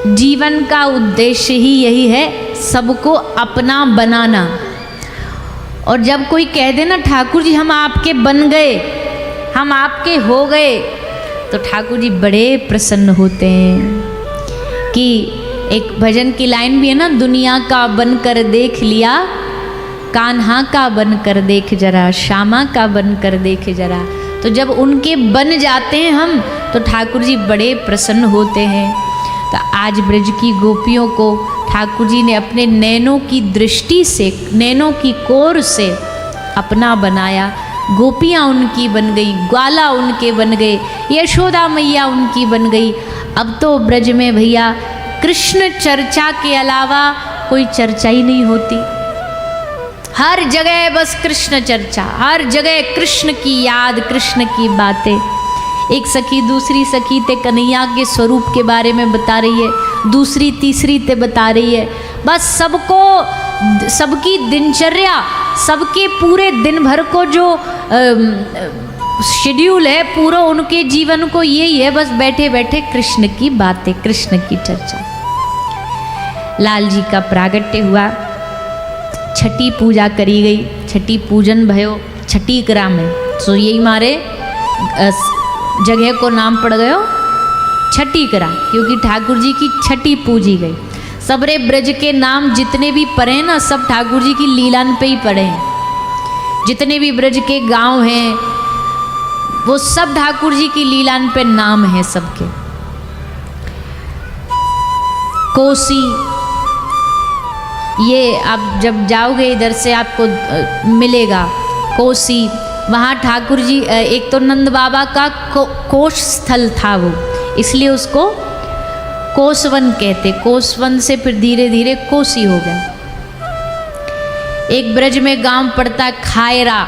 S1: जीवन का उद्देश्य ही यही है, सबको अपना बनाना। और जब कोई कह दे ना ठाकुर जी हम आपके बन गए, हम आपके हो गए, तो ठाकुर जी बड़े प्रसन्न होते हैं। कि एक भजन की लाइन भी है ना, दुनिया का बनकर देख लिया, कान्हा का बनकर देख जरा, श्यामा का बनकर देख जरा। तो जब उनके बन जाते हैं हम, तो ठाकुर जी बड़े प्रसन्न होते हैं। तो आज ब्रज की गोपियों को ठाकुर जी ने अपने नैनों की दृष्टि से, नैनों की कोर से अपना बनाया। गोपियाँ उनकी बन गई, ग्वाला उनके बन गए, यशोदा मैया उनकी बन गई। अब तो ब्रज में भैया कृष्ण चर्चा के अलावा कोई चर्चा ही नहीं होती। हर जगह बस कृष्ण चर्चा, हर जगह कृष्ण की याद, कृष्ण की बातें। एक सखी दूसरी सखी ते कन्हैया के स्वरूप के बारे में बता रही है, दूसरी तीसरी ते बता रही है। बस सबको, सबकी दिनचर्या, सबके पूरे दिन भर को जो शेड्यूल है पूरा उनके जीवन को यही है, बस बैठे बैठे कृष्ण की बातें, कृष्ण की चर्चा। लाल जी का प्रागट्य हुआ, छठी पूजा करी गई, छठी पूजन भयो छठी करा में। सो यही मारे जगह को नाम पड़ गयो छठी करा, क्योंकि ठाकुर जी की छठी पूजी गई। सबरे ब्रज के नाम जितने भी पढ़े ना, सब ठाकुर जी की लीलान पे ही पढ़े हैं। जितने भी ब्रज के गांव हैं वो सब ठाकुर जी की लीलान पे नाम है सबके। कोसी, ये आप जब जाओगे इधर से आपको मिलेगा कोसी। वहाँ ठाकुर जी, एक तो नंद बाबा का कोष स्थल था वो, इसलिए उसको कोसवन कहते। कोसवन से फिर धीरे धीरे कोसी हो गया। एक ब्रज में गांव पड़ता है खायरा,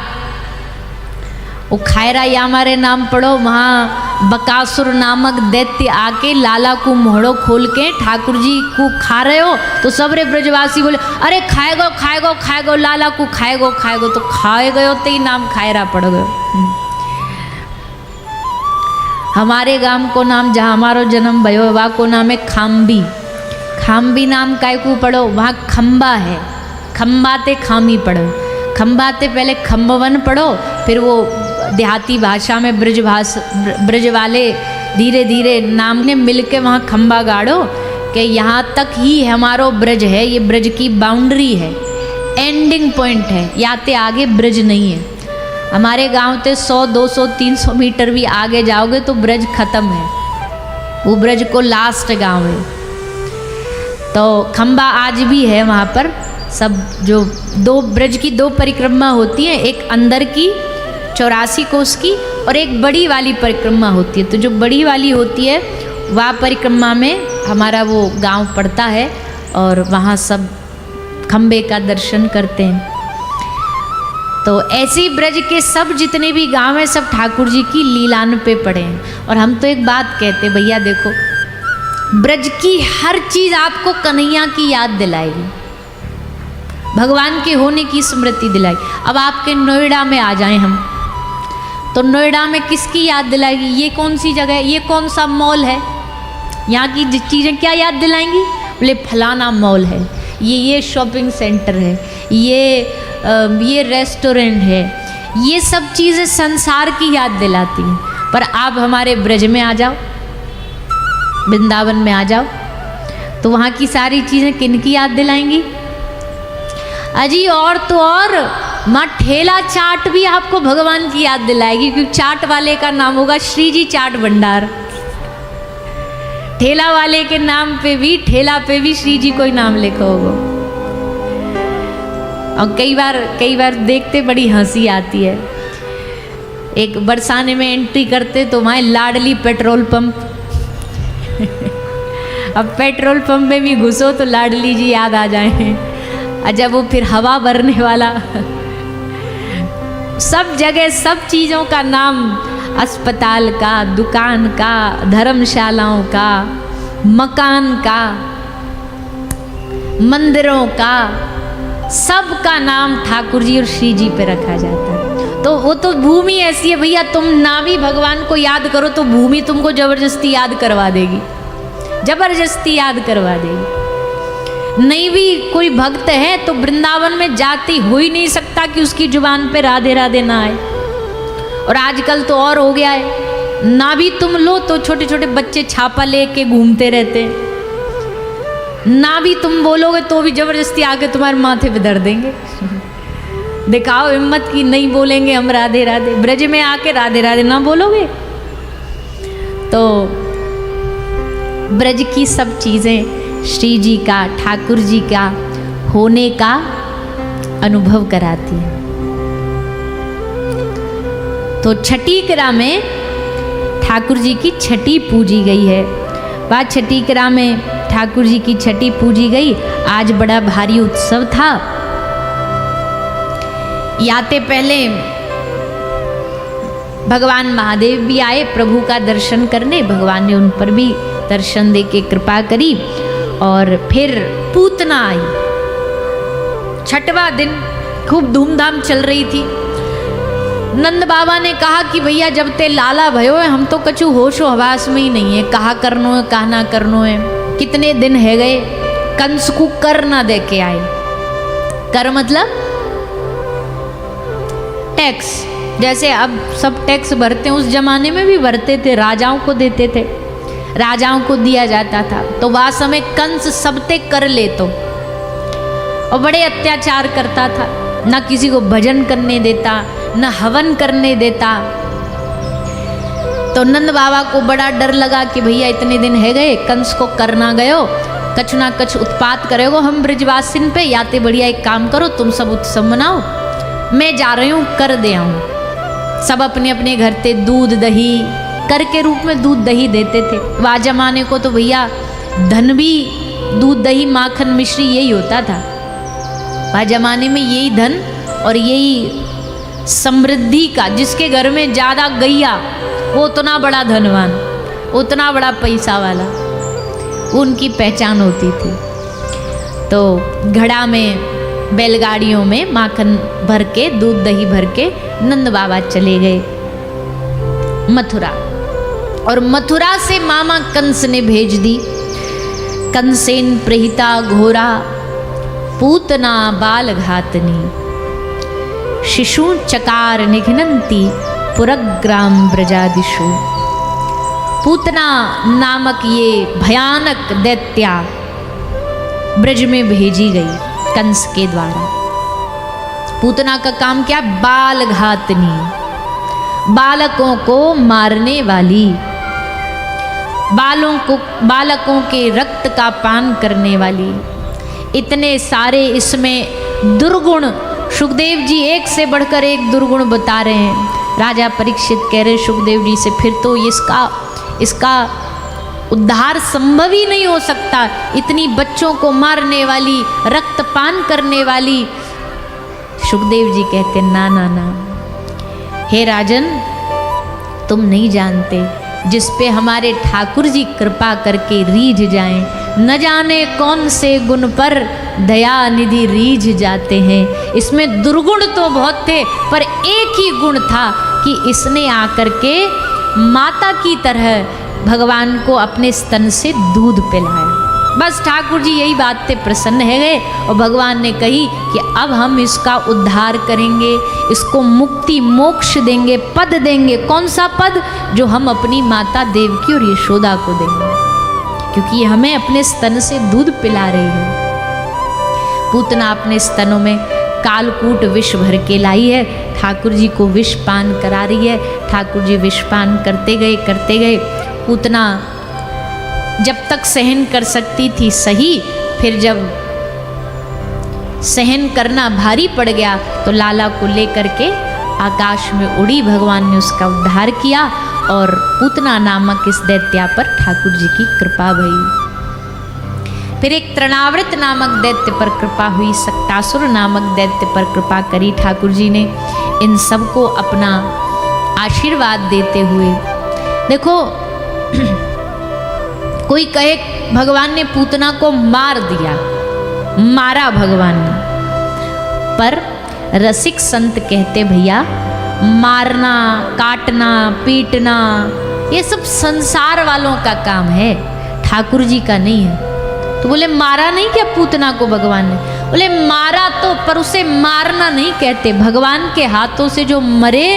S1: वो खायरा या हमारे नाम पढ़ो। वहाँ बकासुर नामक दैत्य आके लाला को मोहड़ो खोल के ठाकुर जी को खा रहे हो, तो सबरे ब्रजवासी बोले अरे खाएगो खाएगो खाएगो, लाला को खाएगो खाएगो। तो खाए गयो तो ही नाम खायरा पड़ गयो। हमारे गांव को नाम, जहाँ हमारो जन्म भयो वहाँ को नाम है खाम्बी। खाम्बी नाम काय को पढ़ो, वहाँ खम्बा है, खम्बाते खामी पढ़ो। खम्बाते पहले खम्बवन पढ़ो, फिर वो देहाती भाषा में ब्रज वाले धीरे धीरे नाम ने मिल के वहाँ खम्बा गाड़ो कि यहाँ तक ही हमारो ब्रज है, ये ब्रज की बाउंड्री है, एंडिंग पॉइंट है, याते आगे ब्रज नहीं है। हमारे गांव ते 100, 200, 300 मीटर भी आगे जाओगे तो ब्रज खत्म है, वो ब्रज को लास्ट गांव है। तो खम्बा आज भी है वहाँ पर। सब जो दो ब्रज की दो परिक्रमा होती है, एक अंदर की 84 कोस की और एक बड़ी वाली परिक्रमा होती है। तो जो बड़ी वाली होती है वह परिक्रमा में हमारा वो गांव पड़ता है और वहाँ सब खम्बे का दर्शन करते हैं। तो ऐसे ही ब्रज के सब जितने भी गांव हैं सब ठाकुर जी की लीलान पे पड़े हैं। और हम तो एक बात कहते भैया देखो, ब्रज की हर चीज़ आपको कन्हैया की याद दिलाएगी, भगवान के होने की स्मृति दिलाएगी। अब आपके नोएडा में आ जाएं हम, तो नोएडा में किसकी याद दिलाएगी? ये कौन सी जगह है, ये कौन सा मॉल है, यहाँ की चीज़ें क्या याद दिलाएंगी? बोले फलाना मॉल है, ये शॉपिंग सेंटर है, ये रेस्टोरेंट है। ये सब चीज़ें संसार की याद दिलाती हैं। पर आप हमारे ब्रज में आ जाओ, वृंदावन में आ जाओ, तो वहाँ की सारी चीज़ें किन की याद दिलाएंगी? अजी और तो और माँ ठेला चाट भी आपको भगवान की याद दिलाएगी, क्योंकि चाट वाले का नाम होगा श्री जी चाट भंडार। ठेला वाले के नाम पे भी, ठेला पे भी श्री जी कोई नाम लिखा होगा। और कई बार देखते बड़ी हंसी आती है। एक बरसाने में एंट्री करते तो वहाँ लाडली पेट्रोल पंप अब पेट्रोल पंप में भी घुसो तो लाडली जी याद आ जाए। और जब वो फिर हवा भरने वाला सब जगह सब चीज़ों का नाम, अस्पताल का, दुकान का, धर्मशालाओं का, मकान का, मंदिरों का, सब का नाम ठाकुर जी और श्री जी पे रखा जाता है। तो वो तो भूमि ऐसी है भैया, तुम ना भी भगवान को याद करो तो भूमि तुमको जबरदस्ती याद करवा देगी। जबरदस्ती याद करवा देगी। नहीं भी कोई भक्त है तो वृंदावन में जाती हो ही नहीं सकता कि उसकी जुबान पे राधे राधे ना आए। और आजकल तो और हो गया है, ना भी तुम लो तो छोटे छोटे बच्चे छापा लेके घूमते रहते हैं, ना भी तुम बोलोगे तो भी जबरदस्ती आके तुम्हारे माथे पे धर देंगे। दिखाओ हिम्मत की, नहीं बोलेंगे हम राधे राधे, ब्रज में आके राधे राधे ना बोलोगे। तो ब्रज की सब चीज़ें श्री जी का, ठाकुर जी का होने का अनुभव कराती है। तो छठीकरा में ठाकुर जी की छठी पूजी गई है। वह छठीकरा में ठाकुर जी की छठी पूजी गई। आज बड़ा भारी उत्सव था। याते पहले भगवान महादेव भी आए प्रभु का दर्शन करने, भगवान ने उन पर भी दर्शन दे के कृपा करी। और फिर पूतना आई। छठवां दिन खूब धूमधाम चल रही थी। नंद बाबा ने कहा कि भैया जब ते लाला भयो है, हम तो कछु होशो हवास में ही नहीं है, कहा करनो है कहा ना करनो है। कितने दिन है गए, कंस को कर ना दे के आए। कर मतलब टैक्स, जैसे अब सब टैक्स भरते हैं, उस जमाने में भी भरते थे, राजाओं को देते थे, राजाओं को दिया जाता था। तो वह समय कंस सबते कर ले तो, और बड़े अत्याचार करता था, न किसी को भजन करने देता, न हवन करने देता। तो नंद बाबा को बड़ा डर लगा कि भैया इतने दिन है गए, कंस को करना गयो, कछु ना कछु उत्पात करेगो हम ब्रजवासिन पे। याते बढ़िया एक काम करो, तुम सब उत्सव मनाओ, मैं जा रही हूँ कर दे आऊँ। सब अपने अपने घर से दूध दही कर के रूप में दूध दही देते थे। वह जमाने को तो भैया धन भी दूध दही माखन मिश्री यही होता था। वह जमाने में यही धन और यही समृद्धि का, जिसके घर में ज़्यादा गैया वो उतना बड़ा धनवान, उतना बड़ा पैसा वाला, उनकी पहचान होती थी। तो घड़ा में बैलगाड़ियों में माखन भर के, दूध दही भर के नंद बाबा चले गए मथुरा। और मथुरा से मामा कंस ने भेज दी, कंसेन प्रहिता घोरा पूतना बाल घातनी, शिशु चकार निघ्नन्ति पुरग्राम ब्रजादिशु। पूतना नामक ये भयानक दैत्या ब्रज में भेजी गई कंस के द्वारा। पूतना का काम क्या? बाल घातनी, बालकों को मारने वाली, बालकों के रक्त का पान करने वाली। इतने सारे इसमें दुर्गुण, सुखदेव जी एक से बढ़कर एक दुर्गुण बता रहे हैं। राजा परीक्षित कह रहे सुखदेव जी से, फिर तो इसका उद्धार संभव ही नहीं हो सकता, इतनी बच्चों को मारने वाली, रक्तपान करने वाली। सुखदेव जी कहते ना ना ना, हे राजन, तुम नहीं जानते, जिस पे हमारे ठाकुर जी कृपा करके रीझ जाएं, न जाने कौन से गुण पर दया निधि रीझ जाते हैं। इसमें दुर्गुण तो बहुत थे, पर एक ही गुण था कि इसने आकर के माता की तरह भगवान को अपने स्तन से दूध पिलाया। बस ठाकुर जी यही बात से प्रसन्न है गए और भगवान ने कही कि अब हम इसका उद्धार करेंगे, इसको मुक्ति मोक्ष देंगे, पद देंगे। कौन सा पद? जो हम अपनी माता देवकी और यशोदा को देंगे, क्योंकि ये हमें अपने स्तन से दूध पिला रही है। पूतना अपने स्तनों में कालकूट विष भर के लाई है, ठाकुर जी को विष पान करा रही है। ठाकुर जी विष पान करते गए। पूतना जब तक सहन कर सकती थी सही, फिर जब सहन करना भारी पड़ गया तो लाला को लेकर के आकाश में उड़ी। भगवान ने उसका उद्धार किया और पूतना नामक इस दैत्या पर ठाकुर जी की कृपा भई। फिर एक तृणावृत नामक दैत्य पर कृपा हुई, सक्तासुर नामक दैत्य पर कृपा करी ठाकुर जी ने। इन सबको अपना आशीर्वाद देते हुए, देखो कोई कहे भगवान ने पूतना को मार दिया, मारा भगवान ने, पर रसिक संत कहते भैया मारना, काटना, पीटना ये सब संसार वालों का काम है। ठाकुर जी का नहीं है। तो बोले मारा नहीं क्या पूतना को भगवान ने? बोले मारा तो, पर उसे मारना नहीं कहते। भगवान के हाथों से जो मरे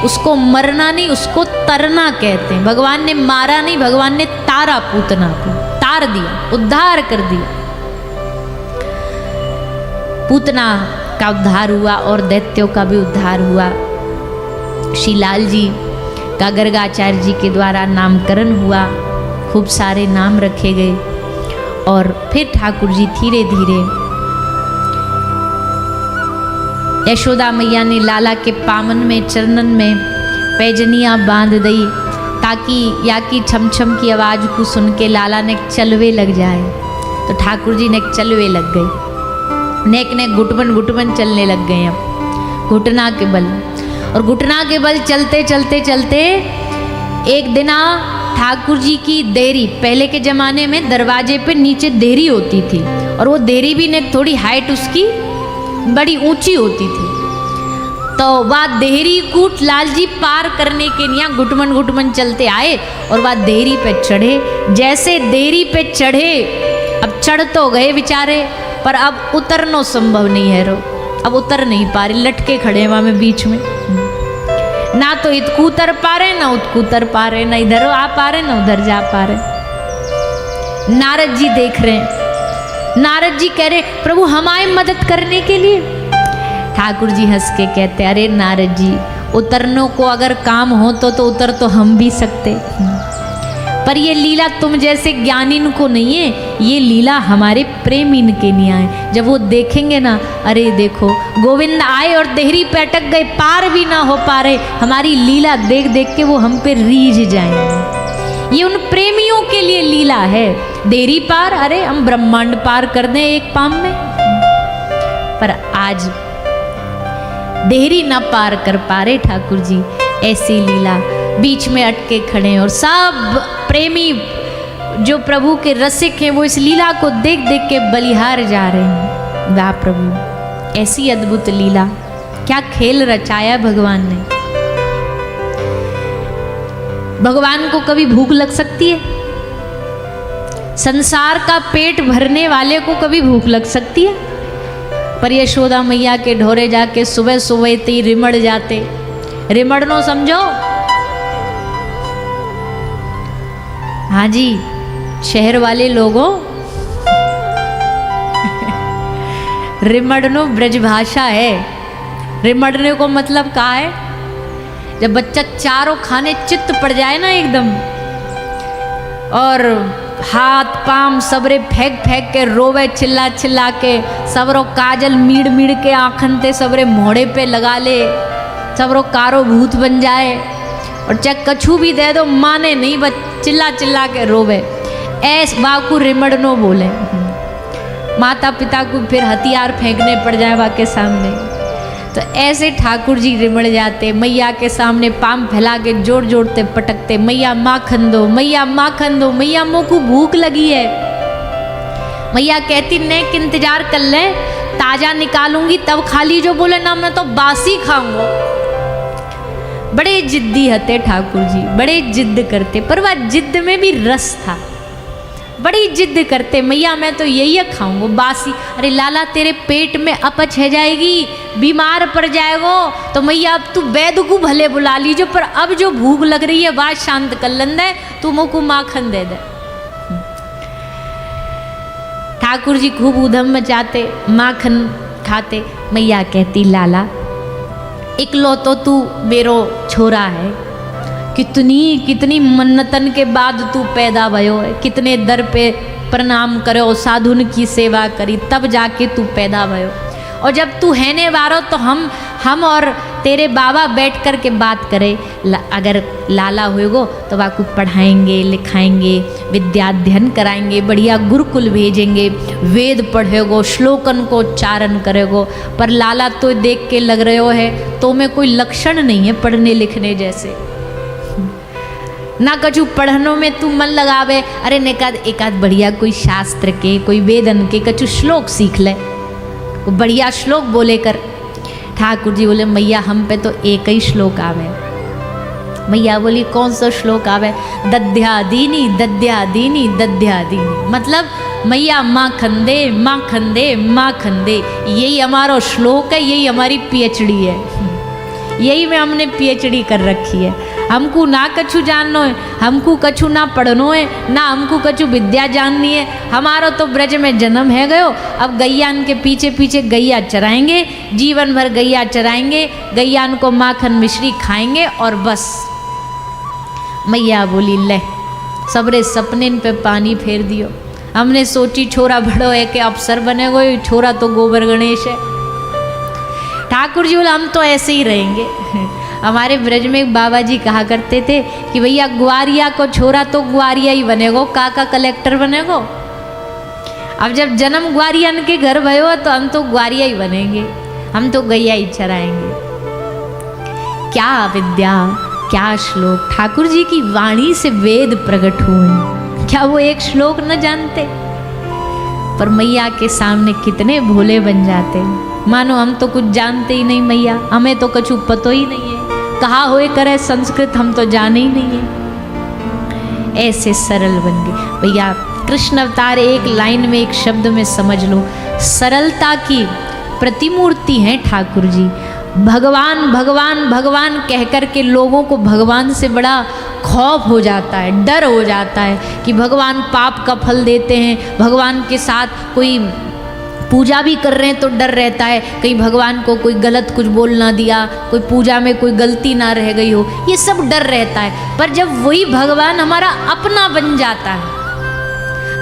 S1: उसको मरना नहीं, उसको तरना कहते हैं। भगवान ने मारा नहीं, भगवान ने तारा पूतना को, तार दिया, उद्धार कर दिया। पूतना का उद्धार हुआ और दैत्यों का भी उद्धार हुआ। श्री लाल जी का गर्गाचार्य जी के द्वारा नामकरण हुआ, खूब सारे नाम रखे गए। और फिर ठाकुर जी धीरे धीरे, यशोदा मैया ने लाला के पामन में चरणन में पैजनियाँ बांध दी ताकि या की छम छम की आवाज़ को सुन के लाला ने चलवे लग जाए। तो ठाकुर जी ने चलवे लग गए, नेक ने घुटमन घुटमन चलने लग गए अब घुटना के बल। और घुटना के बल चलते चलते चलते एक दिन ठाकुर जी की देरी, पहले के ज़माने में दरवाजे पे नीचे देरी होती थी और वो देरी भी ने थोड़ी हाइट उसकी बड़ी ऊंची होती थी। तो वह देहरी कूट लाल जी पार करने के लिए घुटमन घुटमन चलते आए और वह देहरी पे चढ़े। जैसे देहरी पे चढ़े, अब चढ़ तो गए बेचारे, पर अब उतरना संभव नहीं है। रो अब उतर नहीं पा रहे, लटके खड़े वहाँ में बीच में, ना तो इतकू उतर पा रहे, ना उतकू उतर पा रहे, ना इधर आ पा रहे, ना उधर जा पा रहे। नारद जी देख रहे हैं, नारद जी कह रहे प्रभु हम आए मदद करने के लिए। ठाकुर जी हंस के कहते अरे नारद जी, उतरने को अगर काम हो तो उतर तो हम भी सकते, पर ये लीला तुम जैसे ज्ञानीन को नहीं है, ये लीला हमारे प्रेमीन के लिए है। जब वो देखेंगे ना, अरे देखो गोविंद आए और देहरी पे अटक गए, पार भी ना हो पा रहे, हमारी लीला देख देख के वो हम पे रीझ जाएंगे। ये उन प्रेमियों के लिए लीला है। देहरी पार, अरे हम ब्रह्मांड पार कर दें एक पाम में, पर आज देहरी ना पार कर पा रहे ठाकुर जी, ऐसी लीला बीच में अटके खड़े। और सब प्रेमी जो प्रभु के रसिक हैं वो इस लीला को देख देख के बलिहार जा रहे हैं। वाह प्रभु, ऐसी अद्भुत लीला, क्या खेल रचाया भगवान ने। भगवान को कभी भूख लग सकती है? संसार का पेट भरने वाले को कभी भूख लग सकती है? पर यशोदा मैया के ढोरे जाके सुबह सुबह ती रिमड़ जाते। रिमड़नो समझो? हाँ जी, शहर वाले लोगों रिमड़नो ब्रजभाषा है। रिमड़ने को मतलब क्या है? जब बच्चा चारों खाने चित्त पड़ जाए ना एकदम, और हाथ पाम सबरे फेंक फेंक के रोवे चिल्ला चिल्ला के, सबरो काजल मीड़ मीड़ के आँखन ते सबरे मोड़े पे लगा ले, सबरो कारो भूत बन जाए, और चाहे कछू भी दे दो माने नहीं, बस चिल्ला चिल्ला के रोवे। ऐस बाकू रिमड़नो बोले। माता पिता को फिर हथियार फेंकने पड़ जाए वहाँ के सामने। तो ऐसे ठाकुर जी रिमड़ जाते, मैया के सामने पाम फैला के जोर जोड़ते पटकते, मैया माखन दो, मैया माखन दो, मैया मोह को भूख लगी है। मैया कहती नेक इंतजार कर ले, ताजा निकालूंगी तब खा ली। जो बोले ना मैं तो बासी खाऊंगा। बड़े जिद्दी हते ठाकुर जी, बड़े जिद्द करते, पर वह जिद्द में भी रस था। बड़ी जिद्द करते, मैया मैं तो यही खाऊंगा बासी। अरे लाला तेरे पेट में अपच है जाएगी, बीमार पड़ जाएगो, तो मैया अब तू वैद्य को भले बुला लीजिए, पर अब जो भूख लग रही है बात शांत कर लन दे, तू मुझको माखन दे दे। ठाकुर जी खूब उधम मचाते, माखन खाते। मैया कहती लाला इकलौतो तू मेरो छोरा है, कितनी कितनी मन्नतन के बाद तू पैदा भयो है, कितने दर पे प्रणाम करो, साधुन की सेवा करी, तब जाके तू पैदा भयो। और जब तू हैने वारो तो हम और तेरे बाबा बैठ कर के बात करें। अगर लाला होएगो तो वाकू पढ़ाएंगे लिखाएंगे, विद्याध्ययन कराएंगे, बढ़िया गुरुकुल भेजेंगे, वेद पढ़ेगो, श्लोकन को उच्चारण करेगो। पर लाला तो देख के लग रहे हो है तो में कोई लक्षण नहीं है पढ़ने लिखने जैसे, ना कछु पढ़नों में तू मन लगावे। अरे एकाध बढ़िया कोई शास्त्र के, कोई वेदन के कछु श्लोक सीख ले, बढ़िया श्लोक बोले कर। ठाकुर जी बोले मैया हम पे तो एक ही श्लोक आवे, मैया बोली कौन सा श्लोक आवे? दध्यादीनी दध्यादीनी दध्यादीनी, मतलब मैया माखन दे माखन दे माखन दे। यही हमारा श्लोक है, यही हमारी पीएचडी है, यही में हमने पीएचडी कर रखी है। हमको ना कछु जाननो है, हमको कछु ना पढ़नो है, ना हमको कछु विद्या जाननी है। हमारा तो ब्रज में जन्म है गयो, अब गैयान के पीछे पीछे गैया चराएंगे, जीवन भर गैया चराएंगे, गैयान को माखन मिश्री खाएंगे और बस। मैया बोली ले सबरे सपने पे पानी फेर दियो। हमने सोची छोरा बड़ो है कि अफसर बनेगो, छोरा तो गोबर गणेश है। ठाकुर जी बोला हम तो ऐसे ही रहेंगे। हमारे ब्रज में एक बाबा जी कहा करते थे कि भैया ग्वारिया को छोरा तो ग्वारिया ही बनेगो, काका कलेक्टर बनेगो। अब जब जन्म ग्वारियन के घर भयो तो हम तो ग्वारिया ही बनेंगे, हम तो गैया ही चराएंगे। क्या विद्या, क्या श्लोक! ठाकुर जी की वाणी से वेद प्रकट हुए। क्या वो एक श्लोक न जानते? पर मैया के सामने कितने भोले बन जाते, मानो हम तो कुछ जानते ही नहीं मैया, हमें तो कछु पतो ही नहीं है, कहा होए करे संस्कृत हम तो जाने ही नहीं है। ऐसे सरल बन गए भैया। कृष्ण अवतार एक लाइन में, एक शब्द में समझ लो, सरलता की प्रतिमूर्ति हैं ठाकुर जी। भगवान भगवान भगवान कह कर के लोगों को भगवान से बड़ा खौफ हो जाता है, डर हो जाता है कि भगवान पाप का फल देते हैं। भगवान के साथ कोई पूजा भी कर रहे हैं तो डर रहता है कहीं भगवान को कोई गलत कुछ बोल ना दिया, कोई पूजा में कोई गलती ना रह गई हो, ये सब डर रहता है। पर जब वही भगवान हमारा अपना बन जाता है,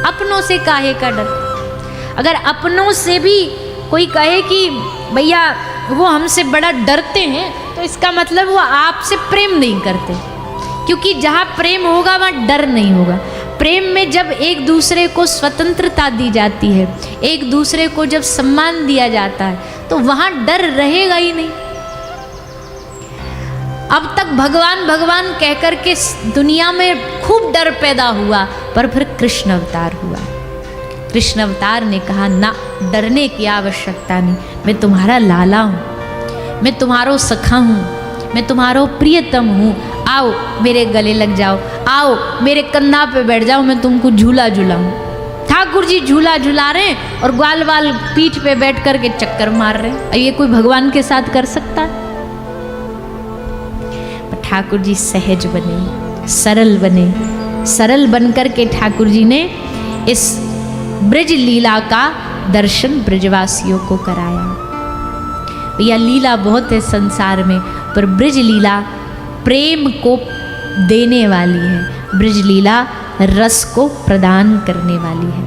S1: अपनों से काहे का डर? अगर अपनों से भी कोई कहे कि भैया वो हमसे बड़ा डरते हैं, तो इसका मतलब वो आपसे प्रेम नहीं करते, क्योंकि जहाँ प्रेम होगा वहाँ डर नहीं होगा। प्रेम में जब एक दूसरे को स्वतंत्रता दी जाती है, एक दूसरे को जब सम्मान दिया जाता है, तो वहाँ डर रहेगा ही नहीं। अब तक भगवान भगवान कहकर के दुनिया में खूब डर पैदा हुआ, पर फिर कृष्ण अवतार हुआ। कृष्ण अवतार ने कहा ना, डरने की आवश्यकता नहीं, मैं तुम्हारा लाला हूँ, मैं तुम्हारो सखा हूँ, मैं तुम्हारो प्रियतम हूँ, आओ मेरे गले लग जाओ, आओ मेरे कंधा पे बैठ जाओ, मैं तुमको झूला झूलाऊं। ठाकुर जी झूला झूला रहे हैं और ग्वाल वाल पीठ पे बैठ कर के चक्कर मार रहे हैं। ये कोई भगवान के साथ कर सकता है? पर ठाकुर जी सहज बने, सरल बने। सरल बनकर के ठाकुर जी ने इस ब्रज लीला का दर्शन ब्रजवासियों को कराया। भैया लीला बहुत है संसार में, पर ब्रज लीला प्रेम को देने वाली है, ब्रज लीला रस को प्रदान करने वाली है।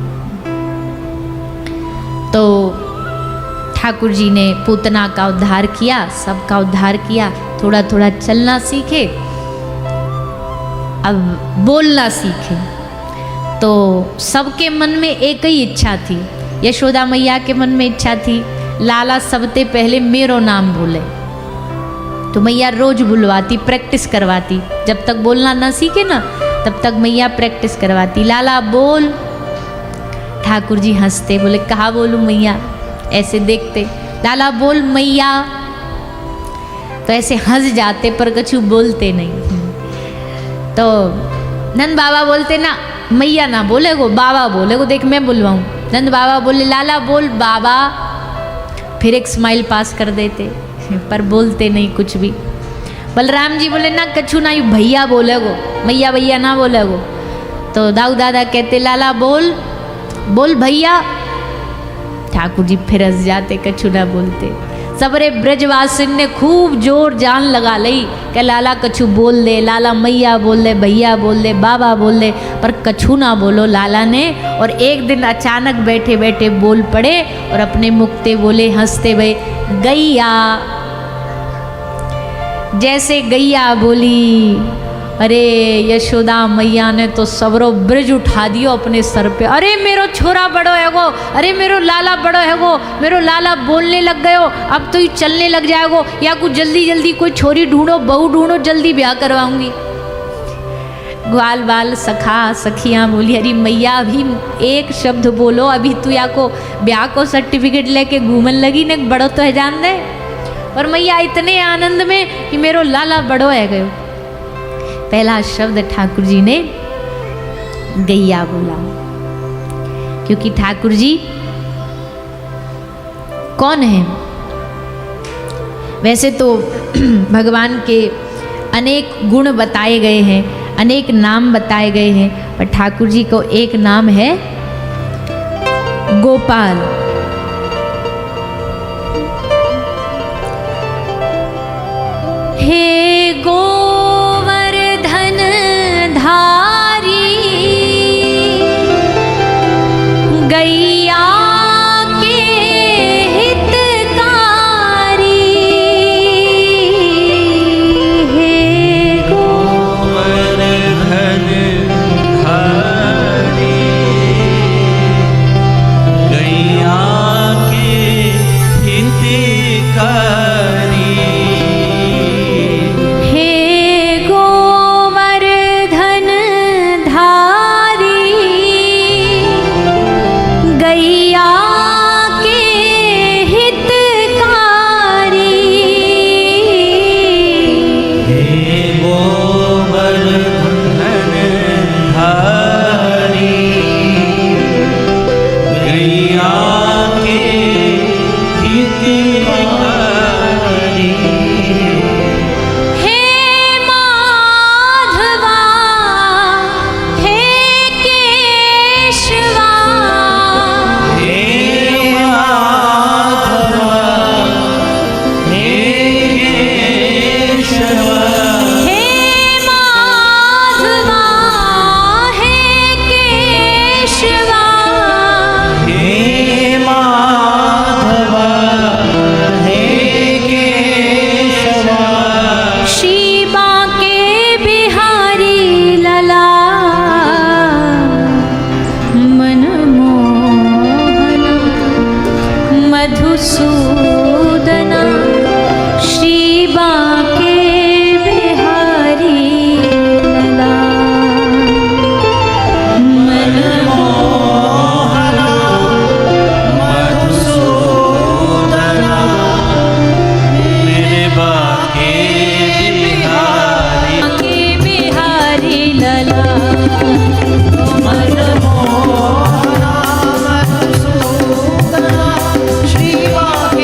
S1: तो ठाकुर जी ने पूतना का उद्धार किया, सबका उद्धार किया, थोड़ा थोड़ा चलना सीखे, अब बोलना सीखे। तो सबके मन में एक ही इच्छा थी, यशोदा मैया के मन में इच्छा थी लाला सबसे पहले मेरो नाम बोले। तो मैया रोज बुलवाती, प्रैक्टिस करवाती, जब तक बोलना ना सीखे ना तब तक मैया प्रैक्टिस करवाती, लाला बोल। ठाकुर जी हंसते, बोले कहा बोलूं मैया? ऐसे देखते, लाला बोल मैया, तो ऐसे हंस जाते पर कछु बोलते नहीं। तो नंद बाबा बोलते ना, मैया ना बोले गो, बाबा बोले गो, देख मैं बुलवाऊं। नंद बाबा बोले लाला बोल बाबा, फिर एक स्माइल पास कर देते, पर बोलते नहीं कुछ भी। बलराम जी बोले ना कछु ना, यू भैया बोले गो, मैया भैया ना बोले गो। तो दाऊ दादा कहते लाला बोल बोल भैया। ठाकुर जी फिर हंस जाते, कछु ना बोलते। सबरे ब्रजवासिन ने खूब जोर जान लगा ली कि लाला कछु बोल दे, लाला मैया बोल दे, भैया बोल दे, बाबा बोल दे, पर कछु ना बोलो लाला ने। और एक दिन अचानक बैठे बैठे बोल पड़े और अपने मुक्ते बोले हंसते हुए, गैया। जैसे गैया बोली, अरे यशोदा मैया ने तो सबरो ब्रज उठा दियो अपने सर पे। अरे मेरो छोरा बड़ो है गो, अरे मेरो लाला बड़ो है गो, मेरो लाला बोलने लग गयो, अब तो ये चलने लग जाएगो, या कुछ जल्दी जल्दी कोई छोरी ढूंढो, बहू ढूंढो, जल्दी ब्याह करवाऊंगी। ग्वाल बाल सखा सखियाँ बोली, अरे मैया अभी एक शब्द बोलो, अभी तू या को ब्याह को सर्टिफिकेट लेके घूमन लगी ने, बड़ो तो है जान दे। पर मैया इतने आनंद में कि मेरो लाला बड़ो है गयो। पहला शब्द ठाकुर जी ने गैया बोला, क्योंकि ठाकुर जी कौन है? वैसे तो भगवान के अनेक गुण बताए गए हैं, अनेक नाम बताए गए हैं, पर ठाकुर जी को एक नाम है गोपाल। हे गोवर्धन धारी गैया के हितकारी, हे
S2: गोवर्धन धारी गैया के हितकारी,
S1: हे गोवर्धन धारी गैया के हितकारी,
S2: हे गोवर्धन धारी गैया के हितकारी,
S1: हे माधवा हे केशवा,
S2: हे माधवा हे केशवा,
S1: हे माधवा हे केशवा,
S2: हे माधवा हे केशवा,
S1: श्री बांके बिहारी लला मनमोहन मधुसूदना, श्री बांके बिहारी लला
S2: मनमोहना मधुसूदना, मेरे बाके बिहारी
S1: के बिहारी लला
S2: मनमोहना मधुसूदना, श्री बाके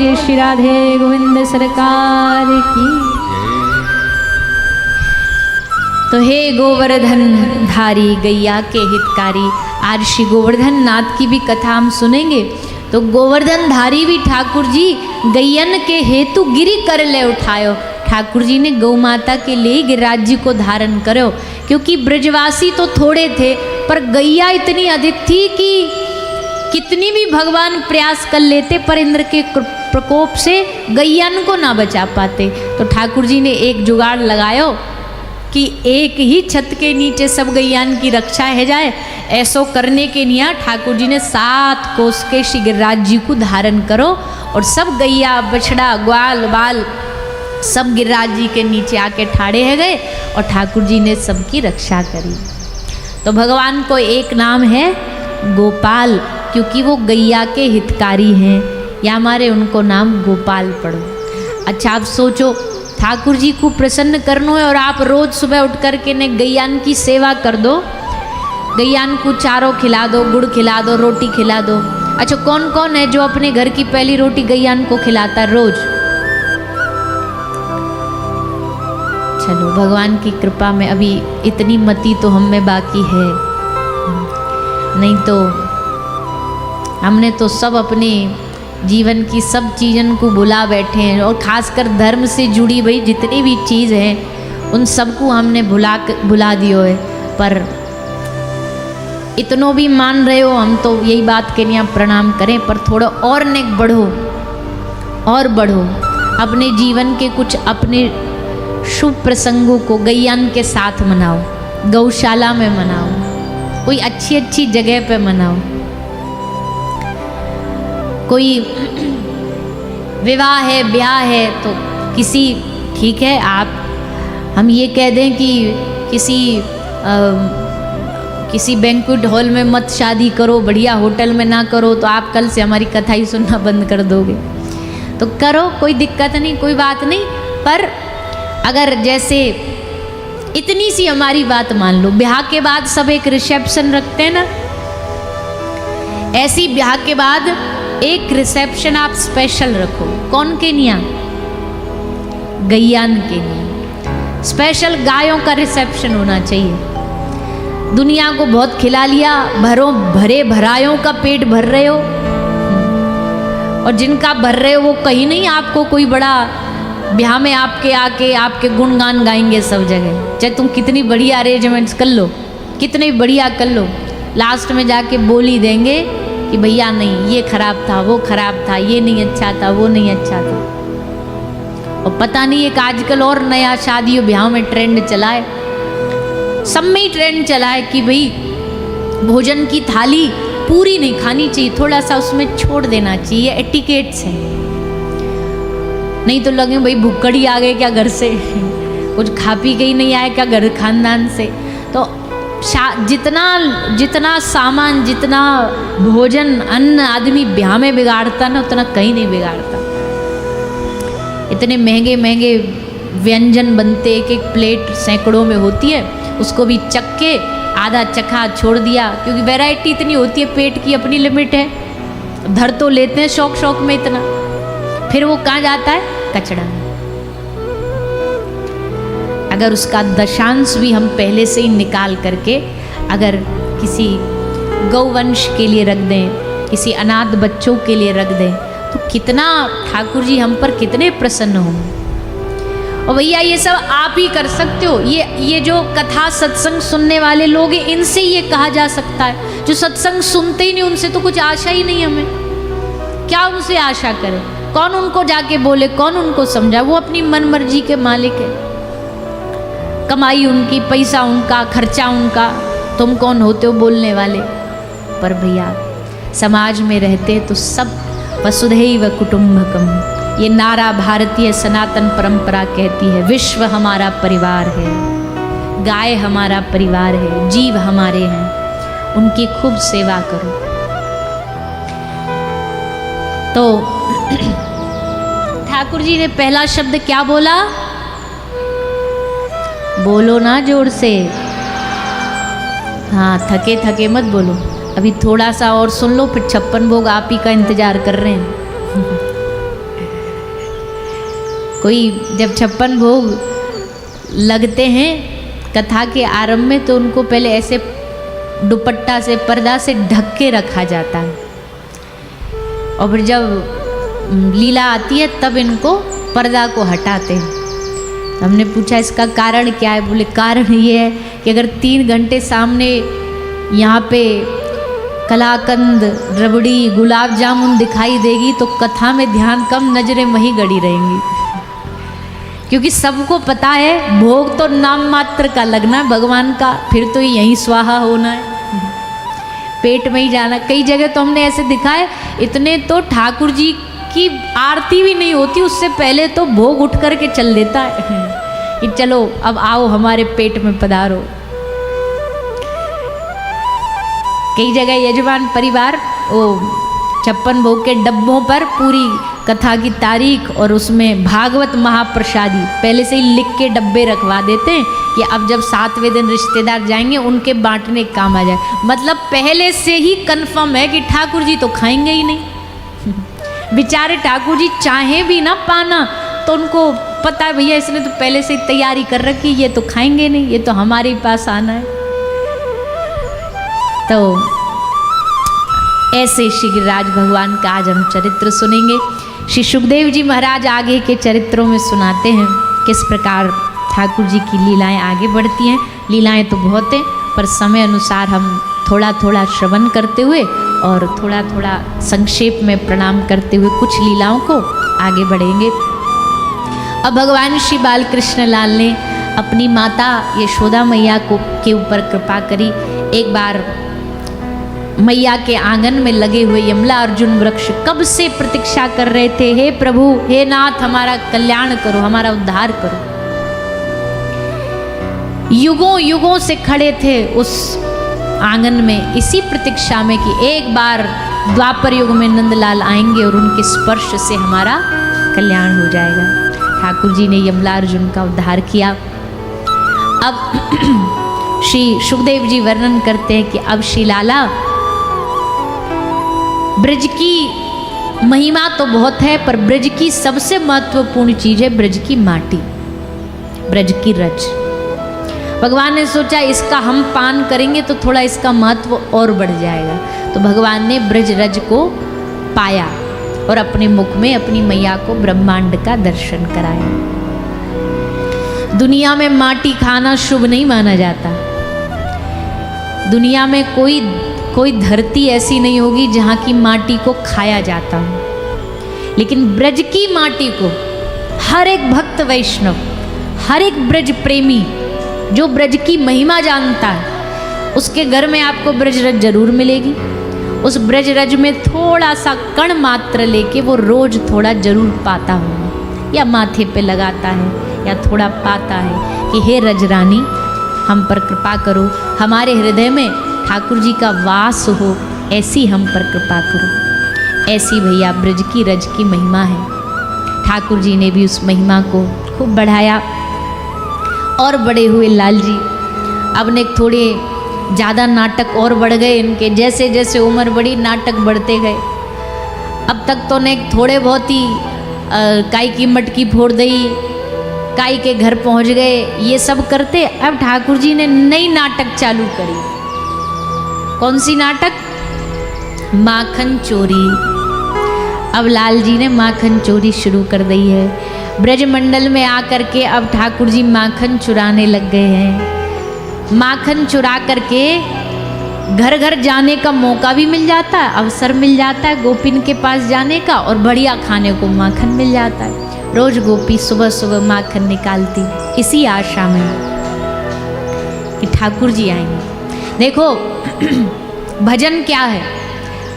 S1: बोलिए श्री राधे गोविंद सरकार की। तो हे गोवर्धन धारी गैया के हितकारी, आज श्री गोवर्धन नाथ की भी कथा हम सुनेंगे। तो गोवर्धन धारी भी ठाकुर जी गैयन के हेतु गिरी कर ले उठायो। ठाकुर जी ने गौ माता के लिए गिरिराज जी को धारण करो, क्योंकि ब्रजवासी तो थोड़े थे पर गैया इतनी अधिक थी कि कितनी भी भगवान प्रयास कर लेते पर इंद्र के प्रकोप से गैयन को ना बचा पाते। तो ठाकुर जी ने एक जुगाड़ लगायो कि एक ही छत के नीचे सब गैयान की रक्षा है जाए। ऐसो करने के लिए ठाकुर जी ने 7 कोस के श्री गिरिराज जी को धारण करो और सब गैया बछड़ा ग्वाल बाल सब गिरिराज जी के नीचे आके ठाड़े है गए और ठाकुर जी ने सबकी रक्षा करी। तो भगवान को एक नाम है गोपाल, क्योंकि वो गैया के हितकारी हैं, या हमारे उनको नाम गोपाल पढ़ो। अच्छा आप सोचो, ठाकुर जी को प्रसन्न करना है और आप रोज सुबह उठ कर के ने गैयान की सेवा कर दो, गैयान को चारों खिला दो, गुड़ खिला दो, रोटी खिला दो। अच्छा कौन कौन है जो अपने घर की पहली रोटी गैयान को खिलाता रोज? चलो भगवान की कृपा में अभी इतनी मति तो हम में बाकी है, नहीं तो हमने तो सब अपने जीवन की सब चीज़न को भुला बैठे हैं। और ख़ासकर धर्म से जुड़ी भाई जितनी भी चीज़ हैं उन सबको हमने भुला दियो है। पर इतनो भी मान रहे हो, हम तो यही बात के लिए प्रणाम करें, पर थोड़ा और नेक बढ़ो और बढ़ो। अपने जीवन के कुछ अपने शुभ प्रसंगों को गैयान के साथ मनाओ, गौशाला में मनाओ, कोई अच्छी अच्छी जगह पे मनाओ। कोई विवाह है, ब्याह है, तो किसी ठीक है आप हम ये कह दें कि किसी बैंक्वेट हॉल में मत शादी करो, बढ़िया होटल में ना करो, तो आप कल से हमारी कथा ही सुनना बंद कर दोगे। तो करो, कोई दिक्कत नहीं, कोई बात नहीं। पर अगर जैसे इतनी सी हमारी बात मान लो, ब्याह के बाद सब एक रिसेप्शन रखते हैं ना, ऐसी ब्याह के बाद एक रिसेप्शन आप स्पेशल रखो। कौन के निया? गैयान के निया। स्पेशल गायों का रिसेप्शन होना चाहिए। दुनिया को बहुत खिला लिया, भरे भरायों का पेट भर रहे हो, और जिनका भर रहे हो वो कहीं नहीं आपको कोई बड़ा ब्याह में आपके आके आपके गुणगान गाएंगे सब जगह। चाहे तुम कितनी बढ़िया अरेंजमेंट्स कर लो, कितने बढ़िया कर लो, लास्ट में जाके बोल ही देंगे कि भैया नहीं, ये खराब था, वो खराब था, ये नहीं अच्छा था, वो नहीं अच्छा था। और पता नहीं एक आजकल और नया शादियों ब्याह में ट्रेंड चला है, सब में ही ट्रेंड चला है कि भाई भोजन की थाली पूरी नहीं खानी चाहिए, थोड़ा सा उसमें छोड़ देना चाहिए, एटिकेट्स है। नहीं तो लगे भाई भुक्कड़ी आ गए क्या घर से, कुछ खा पी के ही नहीं आए क्या घर खानदान से। तो जितना सामान, जितना भोजन अन्न आदमी ब्याह में बिगाड़ता ना, उतना कहीं नहीं बिगाड़ता। इतने महंगे महंगे व्यंजन बनते, एक एक प्लेट सैकड़ों में होती है, उसको भी चख के आधा चखा छोड़ दिया, क्योंकि वैरायटी इतनी होती है, पेट की अपनी लिमिट है। धर तो लेते हैं शौक शौक में इतना, फिर वो कहाँ जाता है? कचड़ा में। अगर उसका दशांश भी हम पहले से ही निकाल करके अगर किसी गौवंश के लिए रख दें, किसी अनाथ बच्चों के लिए रख दें, तो कितना ठाकुर जी हम पर कितने प्रसन्न होंगे। और भैया ये सब आप ही कर सकते हो। ये जो कथा सत्संग सुनने वाले लोग हैं, इनसे ये कहा जा सकता है। जो सत्संग सुनते ही नहीं, उनसे तो कुछ आशा ही नहीं हमें। क्या उनसे आशा करें? कौन उनको जाके बोले, कौन उनको समझा? वो अपनी मन मर्जी के मालिक है, कमाई उनकी, पैसा उनका, खर्चा उनका, तुम कौन होते हो बोलने वाले? पर भैया समाज में रहते तो सब वसुधैव कुटुंबकम, ये नारा भारतीय सनातन परंपरा कहती है। विश्व हमारा परिवार है, गाय हमारा परिवार है, जीव हमारे हैं, उनकी खूब सेवा करो। तो ठाकुर जी ने पहला शब्द क्या बोला? बोलो ना जोर से, हाँ थके थके मत बोलो। अभी थोड़ा सा और सुन लो, फिर 56 भोग आप ही का इंतजार कर रहे हैं। कोई जब 56 भोग लगते हैं कथा के आरंभ में तो उनको पहले ऐसे दुपट्टा से पर्दा से ढक के रखा जाता है और फिर जब लीला आती है तब इनको पर्दा को हटाते हैं। हमने पूछा इसका कारण क्या है, बोले कारण ये है कि अगर 3 घंटे सामने यहाँ पे कलाकंद, रबड़ी, गुलाब जामुन दिखाई देगी तो कथा में ध्यान कम, नजरें वहीं गड़ी रहेंगी। क्योंकि सबको पता है भोग तो नाम मात्र का लगना है भगवान का, फिर तो यहीं स्वाहा होना है, पेट में ही जाना। कई जगह तो हमने ऐसे दिखाए, इतने तो ठाकुर जी की आरती भी नहीं होती उससे पहले तो भोग उठ करके चल देता है कि चलो अब आओ हमारे पेट में पधारो। कई जगह यजमान परिवार वो 56 भोग के डब्बों पर पूरी कथा की तारीख और उसमें भागवत महाप्रसादी पहले से ही लिख के डब्बे रखवा देते हैं कि अब जब 7वें दिन रिश्तेदार जाएंगे उनके बांटने काम आ जाए। मतलब पहले से ही कंफर्म है कि ठाकुर जी तो खाएंगे ही नहीं। बेचारे ठाकुर जी चाहे भी ना पाना तो उनको पता है भैया इसने तो पहले से ही तैयारी कर रखी, ये तो खाएंगे नहीं, ये तो हमारे ही पास आना है। तो ऐसे श्री गिरिराज भगवान का आज हम चरित्र सुनेंगे। श्री सुखदेव जी महाराज आगे के चरित्रों में सुनाते हैं किस प्रकार ठाकुर जी की लीलाएं आगे बढ़ती हैं। लीलाएं तो बहुत हैं पर समय अनुसार हम थोड़ा थोड़ा श्रवण करते हुए और थोड़ा थोड़ा संक्षेप में प्रणाम करते हुए कुछ लीलाओं को आगे बढ़ेंगे। अब भगवान श्री बालकृष्ण लाल ने अपनी माता यशोदा मैया को के ऊपर कृपा करी। एक बार मैया के आंगन में लगे हुए यमला अर्जुन वृक्ष कब से प्रतीक्षा कर रहे थे, हे प्रभु, हे नाथ, हमारा कल्याण करो, हमारा उद्धार करो। युगों युगों से खड़े थे उस आंगन में इसी प्रतीक्षा में कि एक बार द्वापर युग में नंदलाल आएंगे और उनके स्पर्श से हमारा कल्याण हो जाएगा। ठाकुर जी ने यमला अर्जुन का उद्धार किया। अब श्री सुखदेव जी वर्णन करते हैं कि अब श्री लाला ब्रज की महिमा तो बहुत है पर ब्रज की सबसे महत्वपूर्ण चीज है ब्रज की माटी, ब्रज की रज। भगवान ने सोचा इसका हम पान करेंगे तो थोड़ा इसका महत्व और बढ़ जाएगा, तो भगवान ने ब्रज रज को पाया और अपने मुख में अपनी मैया को ब्रह्मांड का दर्शन कराया। दुनिया में माटी खाना शुभ नहीं माना जाता। दुनिया में कोई धरती ऐसी नहीं होगी जहाँ की माटी को खाया जाता हो, लेकिन ब्रज की माटी को हर एक भक्त वैष्णव, हर एक ब्रज प्रेमी जो ब्रज की महिमा जानता है उसके घर में आपको ब्रजरज जरूर मिलेगी। उस ब्रजरज में थोड़ा सा कण मात्र लेके वो रोज थोड़ा जरूर पाता होगा, या माथे पे लगाता है या थोड़ा पाता है कि हे रजरानी हम पर कृपा करो, हमारे हृदय में ठाकुर जी का वास हो, ऐसी हम पर कृपा करो। ऐसी भैया ब्रज की रज की महिमा है। ठाकुर जी ने भी उस महिमा को खूब बढ़ाया और बड़े हुए लाल जी। अब ने थोड़े ज़्यादा नाटक और बढ़ गए इनके, जैसे जैसे उम्र बढ़ी नाटक बढ़ते गए। अब तक तो ने थोड़े बहुत ही काई की मटकी फोड़ दी, काई के घर पहुंच गए, ये सब करते। अब ठाकुर जी ने नई नाटक चालू करी। कौन सी नाटक? माखन चोरी। अब लाल जी ने माखन चोरी शुरू कर दी है। ब्रजमंडल में आकर के अब ठाकुर जी माखन चुराने लग गए हैं। माखन चुरा करके घर घर जाने का मौका भी मिल जाता है, अवसर मिल जाता है गोपिन के पास जाने का, और बढ़िया खाने को माखन मिल जाता है। रोज गोपी सुबह सुबह माखन निकालती इसी आशा में कि ठाकुर जी आएंगे। देखो भजन क्या है,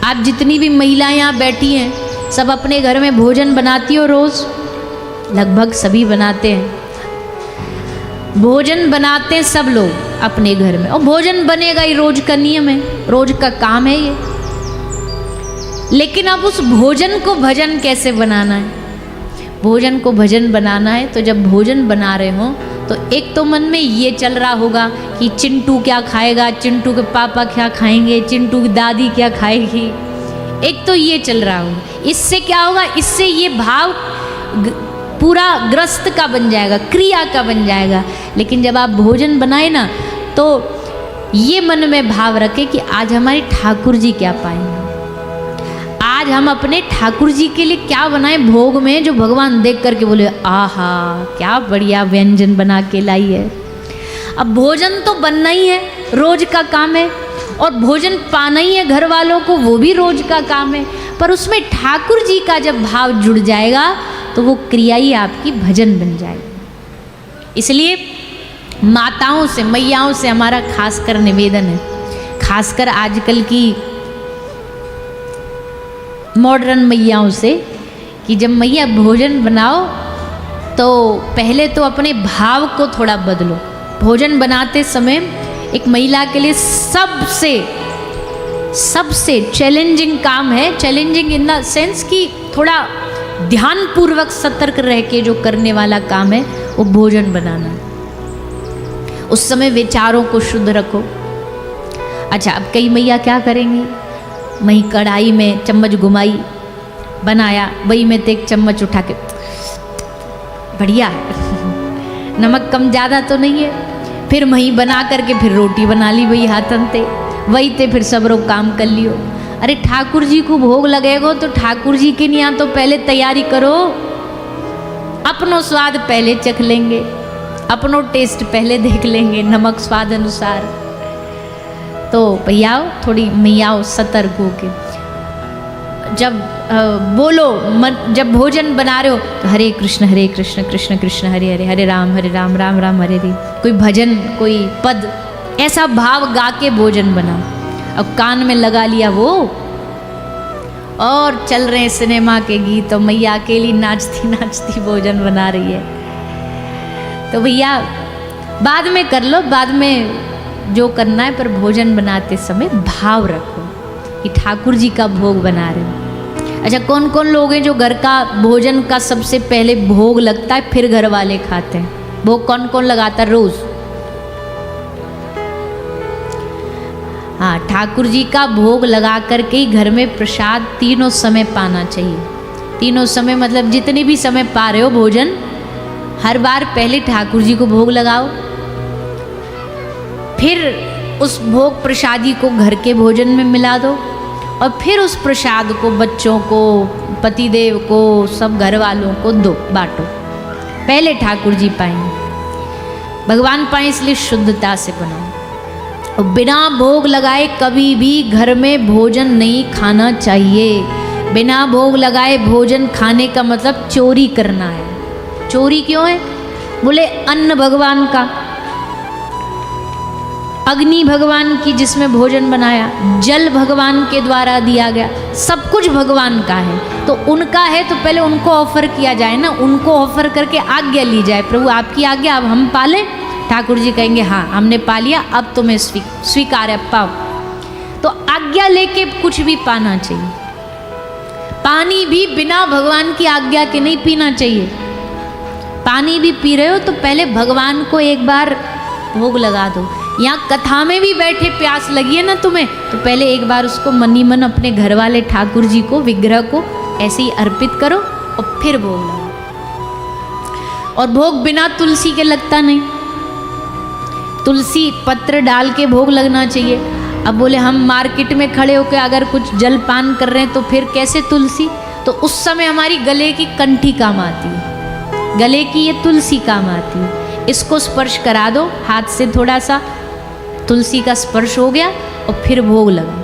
S1: आप जितनी भी महिलाएं यहाँ बैठी हैं सब अपने घर में भोजन बनाती हो, रोज लगभग सभी बनाते हैं। भोजन बनाते हैं सब लोग अपने घर में, और भोजन बनेगा ही, रोज का नियम है, रोज का काम है ये। लेकिन अब उस भोजन को भजन कैसे बनाना है? भोजन को भजन बनाना है तो जब भोजन बना रहे हो तो एक तो मन में ये चल रहा होगा कि चिंटू क्या खाएगा, चिंटू के पापा क्या खाएंगे, चिंटू की दादी क्या खाएगी, एक तो ये चल रहा होगा। इससे क्या होगा? इससे ये भाव पूरा ग्रस्त का बन जाएगा, क्रिया का बन जाएगा। लेकिन जब आप भोजन बनाए ना, तो ये मन में भाव रखें कि आज हमारे ठाकुर जी क्या पाएंगे, आज हम अपने ठाकुर जी के लिए क्या बनाए भोग में, जो भगवान देख करके बोले आहा क्या बढ़िया व्यंजन बना के लाई है। अब भोजन तो बनना ही है, रोज का काम है, और भोजन पाना ही है घर वालों को, वो भी रोज का काम है। पर उसमें ठाकुर जी का जब भाव जुड़ जाएगा तो वो क्रिया ही आपकी भजन बन जाएगी। इसलिए माताओं से, मैयाओं से हमारा खासकर निवेदन है, खासकर आजकल की मॉडर्न मैयाओं से, कि जब मैया भोजन बनाओ तो पहले तो अपने भाव को थोड़ा बदलो। भोजन बनाते समय एक महिला के लिए सबसे चैलेंजिंग काम है, चैलेंजिंग इन द सेंस कि थोड़ा ध्यानपूर्वक सतर्क रह के जो करने वाला काम है वो भोजन बनाना। उस समय विचारों को शुद्ध रखो। अच्छा, अब कई मैया क्या करेंगी, वहीं कढ़ाई में चम्मच घुमाई, बनाया, वही में तो एक चम्मच उठा के बढ़िया है नमक कम ज़्यादा तो नहीं है, फिर वहीं बना करके फिर रोटी बना ली वही हाथन ते, वही ते फिर सब लोग काम कर लियो। अरे ठाकुर जी को भोग लगेगो तो ठाकुर जी के यहाँ तो पहले तैयारी करो, अपनो स्वाद पहले चख लेंगे, अपनो टेस्ट पहले देख लेंगे, नमक स्वाद अनुसार। तो भैयाओ थोड़ी मैयाओ सतर्क हो के जब बोलो, जब भोजन बना रहे हो तो हरे कृष्ण कृष्ण कृष्ण हरे हरे, हरे राम राम राम हरे हरे, कोई भजन कोई पद ऐसा भाव गा के भोजन बनाओ। अब कान में लगा लिया वो और चल रहे हैं सिनेमा के गीत, तो मैया अकेली नाचती नाचती भोजन बना रही है। तो भैया बाद में कर लो, बाद में जो करना है, पर भोजन बनाते समय भाव रखो कि ठाकुर जी का भोग बना रहे हो। अच्छा, कौन कौन लोग हैं जो घर का भोजन का सबसे पहले भोग लगता है फिर घर वाले खाते हैं? भोग कौन कौन लगाता है रोज? हाँ, ठाकुर जी का भोग लगा करके ही घर में प्रसाद तीनों समय पाना चाहिए। तीनों समय मतलब जितने भी समय पा रहे हो भोजन, हर बार पहले ठाकुर जी को भोग लगाओ, फिर उस भोग प्रसादी को घर के भोजन में मिला दो, और फिर उस प्रसाद को बच्चों को, पतिदेव को, सब घर वालों को दो, बांटो। पहले ठाकुर जी पाएंगे, भगवान पाए, इसलिए शुद्धता से बनाओ। और बिना भोग लगाए कभी भी घर में भोजन नहीं खाना चाहिए। बिना भोग लगाए भोजन खाने का मतलब चोरी करना है। चोरी क्यों है? बोले अन्न भगवान का, अग्नि भगवान की जिसमें भोजन बनाया, जल भगवान के द्वारा दिया गया, सब कुछ भगवान का है। तो उनका है तो पहले उनको ऑफर किया जाए ना, उनको ऑफर करके आज्ञा ली जाए, प्रभु आपकी आज्ञा अब हम पालें। ठाकुर जी कहेंगे हाँ हमने पा लिया, अब तुम्हें स्वीकार है, पाओ। तो आज्ञा लेके कुछ भी पाना चाहिए। पानी भी बिना भगवान की आज्ञा के नहीं पीना चाहिए। पानी भी पी रहे हो तो पहले भगवान को एक बार भोग लगा दो। यहाँ कथा में भी बैठे प्यास लगी है ना तुम्हें, तो पहले एक बार उसको मनी मन अपने घर वाले ठाकुर जी को, विग्रह को ऐसे ही अर्पित करो और फिर भोग लगाओ। और भोग बिना तुलसी के लगता नहीं, तुलसी पत्र डाल के भोग लगना चाहिए। अब बोले हम मार्केट में खड़े होकर अगर कुछ जलपान कर रहे हैं तो फिर कैसे तुलसी? तो उस समय हमारी गले की कंठी काम आती है, गले की ये तुलसी काम आती है। इसको स्पर्श करा दो हाथ से, थोड़ा सा तुलसी का स्पर्श हो गया और फिर भोग लगा।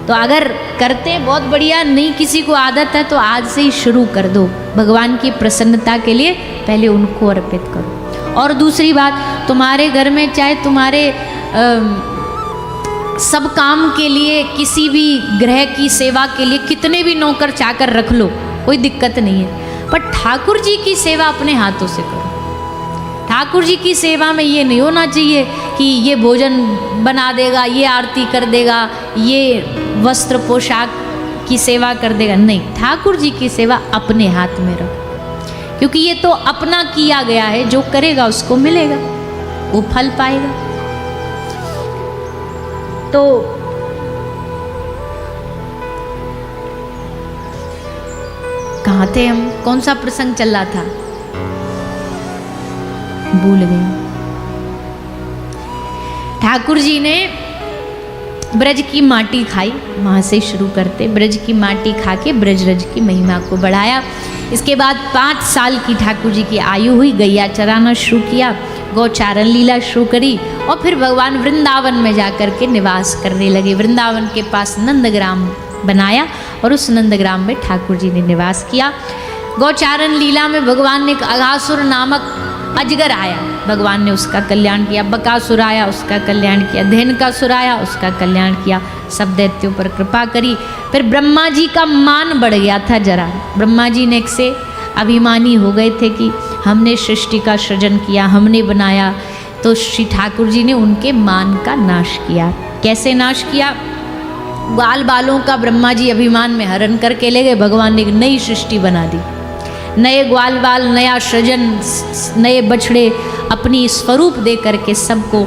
S1: तो अगर करते हैं बहुत बढ़िया, नहीं किसी को आदत है तो आज से ही शुरू कर दो। भगवान की प्रसन्नता के लिए पहले उनको अर्पित करो। और दूसरी बात, तुम्हारे घर में चाहे तुम्हारे सब काम के लिए, किसी भी ग्रह की सेवा के लिए कितने भी नौकर चाकर रख लो, कोई दिक्कत नहीं है, पर ठाकुर जी की सेवा अपने हाथों से करो। ठाकुर जी की सेवा में ये नहीं होना चाहिए कि ये भोजन बना देगा, ये आरती कर देगा, ये वस्त्र पोशाक की सेवा कर देगा। नहीं, ठाकुर जी की सेवा अपने हाथ में रखो, क्योंकि ये तो अपना किया गया है, जो करेगा उसको मिलेगा, वो फल पाएगा। तो कहाँ कहाँ थे हम? कौन सा प्रसंग चल रहा था? भूल गए। ठाकुर जी ने ब्रज की माटी खाई, वहाँ से शुरू करते। ब्रज की माटी खा के ब्रजरज की महिमा को बढ़ाया। इसके बाद 5 साल की ठाकुर जी की आयु हुई, गैया चराना शुरू किया, गौचारण लीला शुरू करी और फिर भगवान वृंदावन में जाकर के निवास करने लगे। वृंदावन के पास नंदग्राम बनाया और उस नंदग्राम में ठाकुर जी ने निवास किया। गौचारण लीला में भगवान ने एक अघासुर नामक अजगर आया, भगवान ने उसका कल्याण किया। बकासुर आया, उसका कल्याण किया। धेनुकासुर आया, उसका कल्याण किया। सब दैत्यों पर कृपा करी। फिर ब्रह्मा जी का मान बढ़ गया था जरा। ब्रह्मा जी ने एक से अभिमानी हो गए थे कि हमने सृष्टि का सृजन किया, हमने बनाया। तो श्री ठाकुर जी ने उनके मान का नाश किया। कैसे नाश किया? ग्वाल बालों का ब्रह्मा जी अभिमान में हरण करके ले गए। भगवान ने एक नई सृष्टि बना दी, नए ग्वाल बाल, नया सृजन, नए बछड़े अपनी स्वरूप दे करके सबको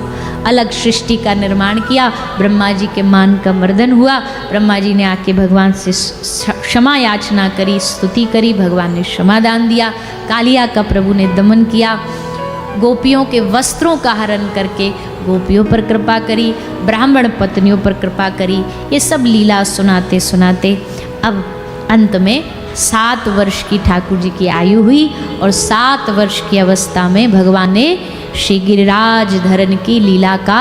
S1: अलग सृष्टि का निर्माण किया। ब्रह्मा जी के मान का मर्दन हुआ। ब्रह्मा जी ने आके भगवान से क्षमा याचना करी, स्तुति करी। भगवान ने क्षमादान दिया। कालिया का प्रभु ने दमन किया। गोपियों के वस्त्रों का हरण करके गोपियों पर कृपा करी, ब्राह्मण पत्नियों पर कृपा करी। ये सब लीला सुनाते सुनाते अब अंत में 7 वर्ष की ठाकुर जी की आयु हुई और 7 वर्ष की अवस्था में भगवान ने श्री गिरिराज धरण की लीला का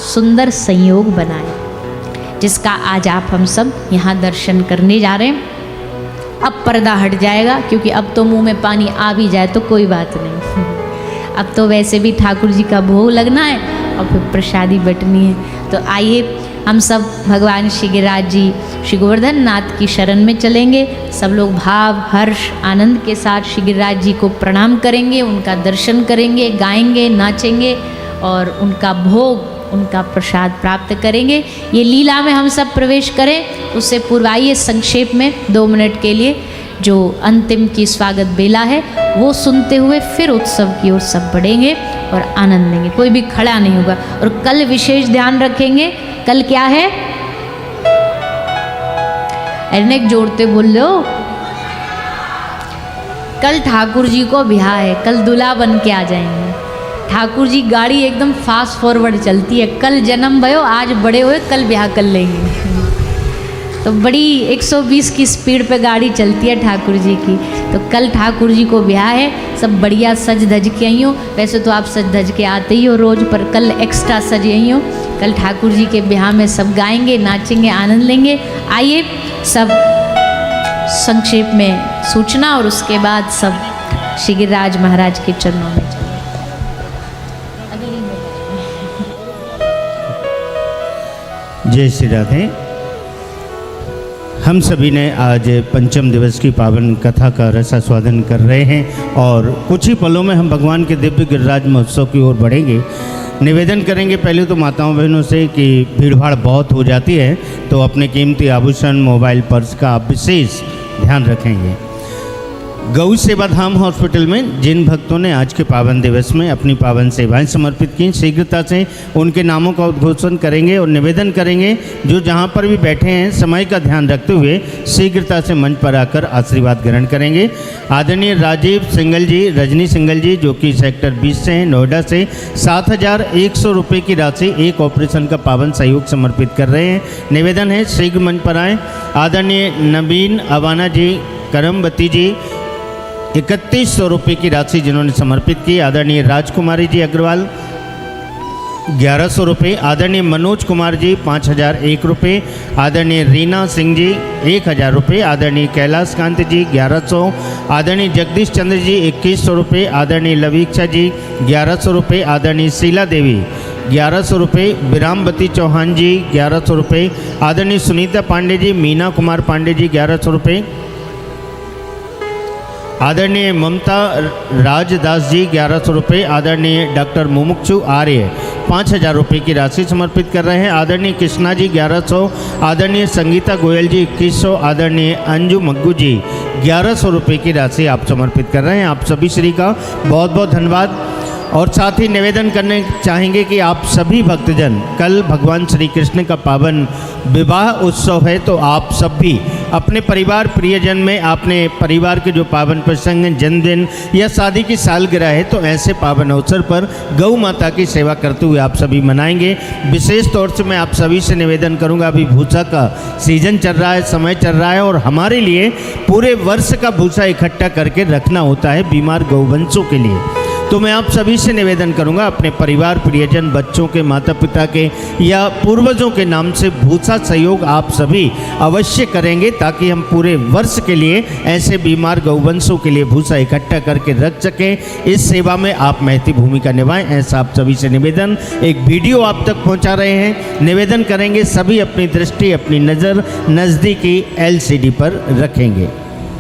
S1: सुंदर संयोग बनाया, जिसका आज आप हम सब यहाँ दर्शन करने जा रहे हैं। अब पर्दा हट जाएगा, क्योंकि अब तो मुंह में पानी आ भी जाए तो कोई बात नहीं। अब तो वैसे भी ठाकुर जी का भोग लगना है और फिर प्रसादी बटनी है। तो आइए हम सब भगवान श्री गिरिराज जी, श्री गोवर्धन नाथ की शरण में चलेंगे। सब लोग भाव, हर्ष, आनंद के साथ श्री गिरिराज जी को प्रणाम करेंगे, उनका दर्शन करेंगे, गाएंगे, नाचेंगे और उनका भोग, उनका प्रसाद प्राप्त करेंगे। ये लीला में हम सब प्रवेश करें। उससे पूर्व आइए संक्षेप में 2 मिनट के लिए जो अंतिम की स्वागत बेला है वो सुनते हुए फिर उत्सव की ओर सब बढ़ेंगे और आनंद लेंगे। कोई भी खड़ा नहीं होगा। और कल विशेष ध्यान रखेंगे। कल क्या है? अनेक जोड़ते बोल लो। कल ठाकुर जी को ब्याह है। कल दूल्हा बन के आ जाएंगे। ठाकुर जी गाड़ी एकदम फास्ट फॉरवर्ड चलती है। कल जन्म भयो, आज बड़े हुए, कल ब्याह कर लेंगे। तो बड़ी 120 की स्पीड पे गाड़ी चलती है ठाकुर जी की। तो कल ठाकुर जी को ब्याह है। सब बढ़िया सज धज के आई हो। वैसे तो आप सज धज के आते ही हो रोज, पर कल एक्स्ट्रा सज आई हो। कल ठाकुर जी के ब्याह में सब गाएंगे, नाचेंगे, आनंद लेंगे। आइए सब संक्षेप में सूचना और उसके बाद सब श्री गिरिराज महाराज के चरणों में चलें।
S3: जय श्री राधे। हम सभी ने आज पंचम दिवस की पावन कथा का रसास्वादन कर रहे हैं और कुछ ही पलों में हम भगवान के दिव्य गिरिराज महोत्सव की ओर बढ़ेंगे। निवेदन करेंगे पहले तो माताओं बहनों से कि भीड़भाड़ बहुत हो जाती है, तो अपने कीमती आभूषण, मोबाइल, पर्स का आप विशेष ध्यान रखेंगे। गौ सेवा धाम हॉस्पिटल में जिन भक्तों ने आज के पावन दिवस में अपनी पावन सेवाएं समर्पित की, शीघ्रता से उनके नामों का उद्घोषण करेंगे और निवेदन करेंगे जो जहां पर भी बैठे हैं समय का ध्यान रखते हुए शीघ्रता से मंच पर आकर आशीर्वाद ग्रहण करेंगे। आदरणीय राजीव सिंगल जी, रजनी सिंगल जी, जो कि सेक्टर 20 से हैं, नोएडा से 7,100 रुपये की राशि एक ऑपरेशन का पावन सहयोग समर्पित कर रहे हैं। निवेदन है शीघ्र मंच पर आएँ। आदरणीय नवीन अवाना जी, करमवती जी 3100 रुपये की राशि जिन्होंने समर्पित की। आदरणीय राजकुमारी जी अग्रवाल 1100 रुपये। आदरणीय मनोज कुमार जी 5001 रुपये। आदरणीय रीना सिंह जी 1000 रुपये। आदरणीय कैलाश कांत जी 1100। आदरणीय जगदीश चंद्र जी 2100 रुपये। आदरणीय लवीक्षा जी 1100 रुपये। आदरणीय शीला देवी 1100 रुपये। विरामवती चौहान जी 1100 रुपये। आदरणीय सुनीता पांडे जी, मीना कुमार पांडे जी 1100 रुपये। आदरणीय ममता राजदास जी 1100 रुपये। आदरणीय डॉक्टर मुमुक्षु आर्य 5000 रुपये की राशि समर्पित कर रहे हैं। आदरणीय कृष्णा जी 1100। आदरणीय संगीता गोयल जी 2100। आदरणीय अंजू मग्गू जी 1100 रुपये की राशि आप समर्पित कर रहे हैं। आप सभी श्री का बहुत बहुत धन्यवाद। और साथ ही निवेदन करने चाहेंगे कि आप सभी भक्तजन, कल भगवान श्री कृष्ण का पावन विवाह उत्सव है, तो आप सब भी अपने परिवार प्रियजन में, अपने परिवार के जो पावन प्रसंग हैं, जन्मदिन या शादी की सालगिरह है, तो ऐसे पावन अवसर पर गौ माता की सेवा करते हुए आप सभी मनाएंगे। विशेष तौर से मैं आप सभी से निवेदन करूंगा, अभी भूसा का सीजन चल रहा है, समय चल रहा है, और हमारे लिए पूरे वर्ष का भूसा इकट्ठा करके रखना होता है बीमार गौवंशों के लिए। तो मैं आप सभी से निवेदन करूंगा, अपने परिवार प्रियजन, बच्चों के, माता पिता के या पूर्वजों के नाम से भूसा सहयोग आप सभी अवश्य करेंगे, ताकि हम पूरे वर्ष के लिए ऐसे बीमार गौवंशों के लिए भूसा इकट्ठा करके रख सकें। इस सेवा में आप महती भूमिका निभाएं, ऐसा आप सभी से निवेदन। एक वीडियो आप तक पहुंचा रहे हैं, निवेदन करेंगे सभी अपनी दृष्टि, अपनी नज़र नज़दीकी LCD पर रखेंगे।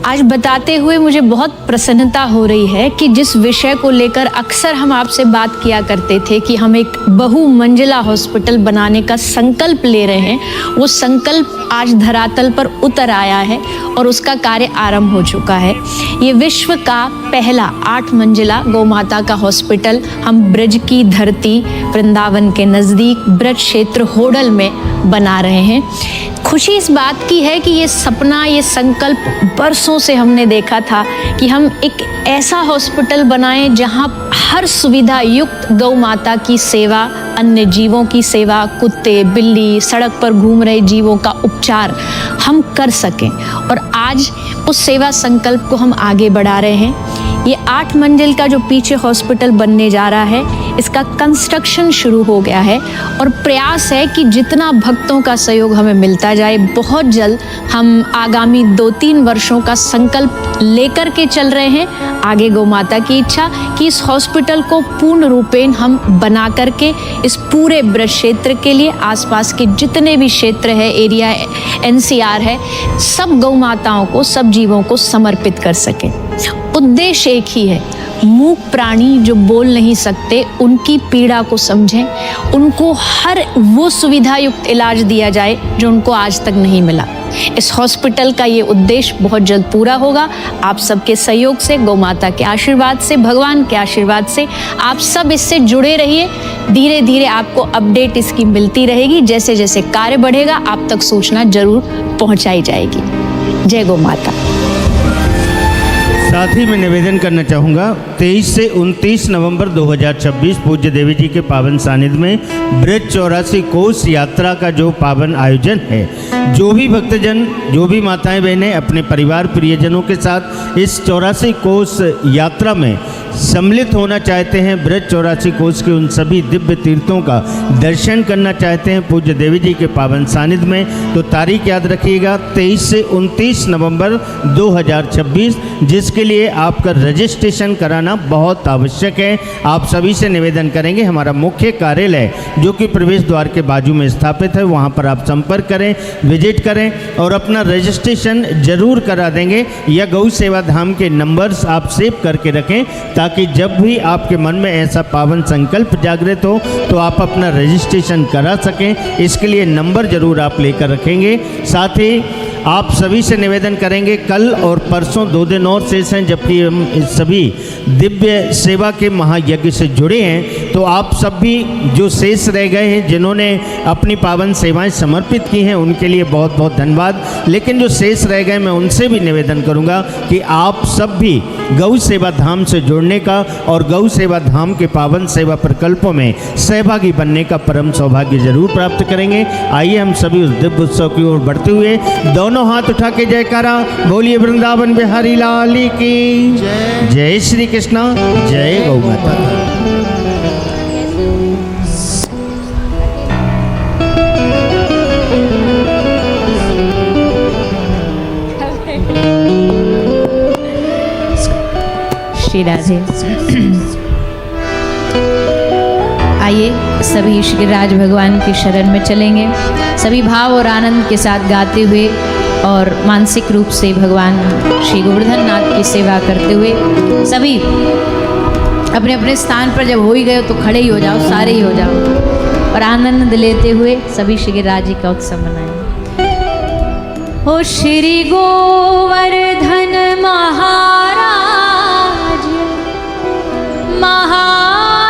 S4: आज बताते हुए मुझे बहुत प्रसन्नता हो रही है कि जिस विषय को लेकर अक्सर हम आपसे बात किया करते थे कि हम एक बहुमंजिला हॉस्पिटल बनाने का संकल्प ले रहे हैं, वो संकल्प आज धरातल पर उतर आया है और उसका कार्य आरंभ हो चुका है। ये विश्व का पहला 8 मंजिला गौ माता का हॉस्पिटल हम ब्रज की धरती वृंदावन के नज़दीक ब्रज क्षेत्र होडल में बना रहे हैं। खुशी इस बात की है कि ये सपना, ये संकल्प बरसों से हमने देखा था कि हम एक ऐसा हॉस्पिटल बनाएं जहां हर सुविधा युक्त गौ माता की सेवा, अन्य जीवों की सेवा, कुत्ते, बिल्ली, सड़क पर घूम रहे जीवों का उपचार हम कर सकें। और आज उस सेवा संकल्प को हम आगे बढ़ा रहे हैं। ये 8 मंजिल का जो पीछे हॉस्पिटल बनने जा रहा है, इसका कंस्ट्रक्शन शुरू हो गया है और प्रयास है कि जितना भक्तों का सहयोग हमें मिलता जाए, बहुत जल्द हम आगामी 2-3 वर्षों का संकल्प लेकर के चल रहे हैं। आगे गौ माता की इच्छा कि इस हॉस्पिटल को पूर्ण रूपेण हम बना करके इस पूरे ब्रज क्षेत्र के लिए, आसपास के जितने भी क्षेत्र है, एरिया NCR है, सब गौ माताओं को, सब जीवों को समर्पित कर सकें। उद्देश्य एक ही है, मूक प्राणी जो बोल नहीं सकते उनकी पीड़ा को समझें, उनको हर वो सुविधा युक्त इलाज दिया जाए जो उनको आज तक नहीं मिला। इस हॉस्पिटल का ये उद्देश्य बहुत जल्द पूरा होगा। आप सबके सहयोग से, गौ माता के आशीर्वाद से, भगवान के आशीर्वाद से आप सब इससे जुड़े रहिए। धीरे धीरे आपको अपडेट इसकी मिलती रहेगी। जैसे जैसे कार्य बढ़ेगा आप तक सूचना जरूर पहुंचाई जाएगी। जय गौ माता।
S3: साथ ही मैं निवेदन करना चाहूँगा, 23 से 29 नवंबर 2026 पूज्य देवी जी के पावन सानिध्य में ब्रज 84 कोस यात्रा का जो पावन आयोजन है, जो भी भक्तजन, जो भी माताएं बहनें अपने परिवार प्रियजनों के साथ इस 84 कोस यात्रा में सम्मिलित होना चाहते हैं, ब्रज 84 कोस के उन सभी दिव्य तीर्थों का दर्शन करना चाहते हैं पूज्य देवी जी के पावन सानिध्य में, तो तारीख याद रखिएगा 23 से 29 नवंबर 2026, जिसके लिए आपका रजिस्ट्रेशन कराना बहुत आवश्यक है। आप सभी से निवेदन करेंगे, हमारा मुख्य कार्यालय जो कि प्रवेश द्वार के बाजू में स्थापित है, वहाँ पर आप संपर्क करें, विजिट करें और अपना रजिस्ट्रेशन जरूर करा देंगे। या गौ सेवा धाम के नंबर्स आप सेव करके रखें, ताकि जब भी आपके मन में ऐसा पावन संकल्प जागृत हो तो आप अपना रजिस्ट्रेशन करा सकें। इसके लिए नंबर जरूर आप लेकर रखेंगे। साथ ही आप सभी से निवेदन करेंगे, कल और परसों 2 दिन और शेष हैं, जबकि हम इस सभी दिव्य सेवा के महायज्ञ से जुड़े हैं, तो आप सब भी जो शेष रह गए हैं, जिन्होंने अपनी पावन सेवाएं समर्पित की हैं, उनके लिए बहुत बहुत धन्यवाद। लेकिन जो शेष रह गए, मैं उनसे भी निवेदन करूंगा कि आप सब भी गौ सेवा धाम से जुड़ने का और गौ सेवा धाम के पावन सेवा प्रकल्पों में सहभागी बनने का परम सौभाग्य जरूर प्राप्त करेंगे। आइए हम सभी उस दिव्य उत्सव की ओर बढ़ते हुए दोनों हाथ उठा के जयकारा बोलिए, वृंदावन बिहारी लाल की जय। जय श्री कृष्णा, जय गौ माता।
S1: श्री राधे। आइए सभी श्रीराज भगवान की शरण में चलेंगे, सभी भाव और आनंद के साथ गाते हुए और मानसिक रूप से भगवान श्री गोवर्धन नाथ की सेवा करते हुए सभी अपने अपने स्थान पर जब हो ही गए तो खड़े ही हो जाओ, सारे ही हो जाओ और आनंद लेते हुए सभी श्री राज जी का उत्सव मनाएं। ओ श्री गोवर्धन महाराज महाराज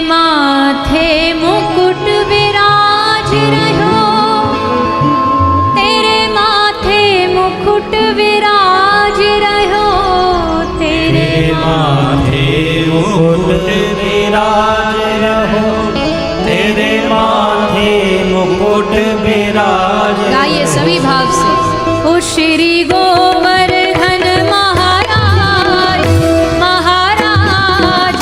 S1: माथे मुकुट विराज रहो, तेरे माथे मुकुट विराज रहो, तेरे
S2: माथे मुकुट विराज रहो, तेरे माथे मुकुट विराज रहो।
S1: गाइए सभी भाव से। ओ श्री गोवर्धन महाराज, महाराज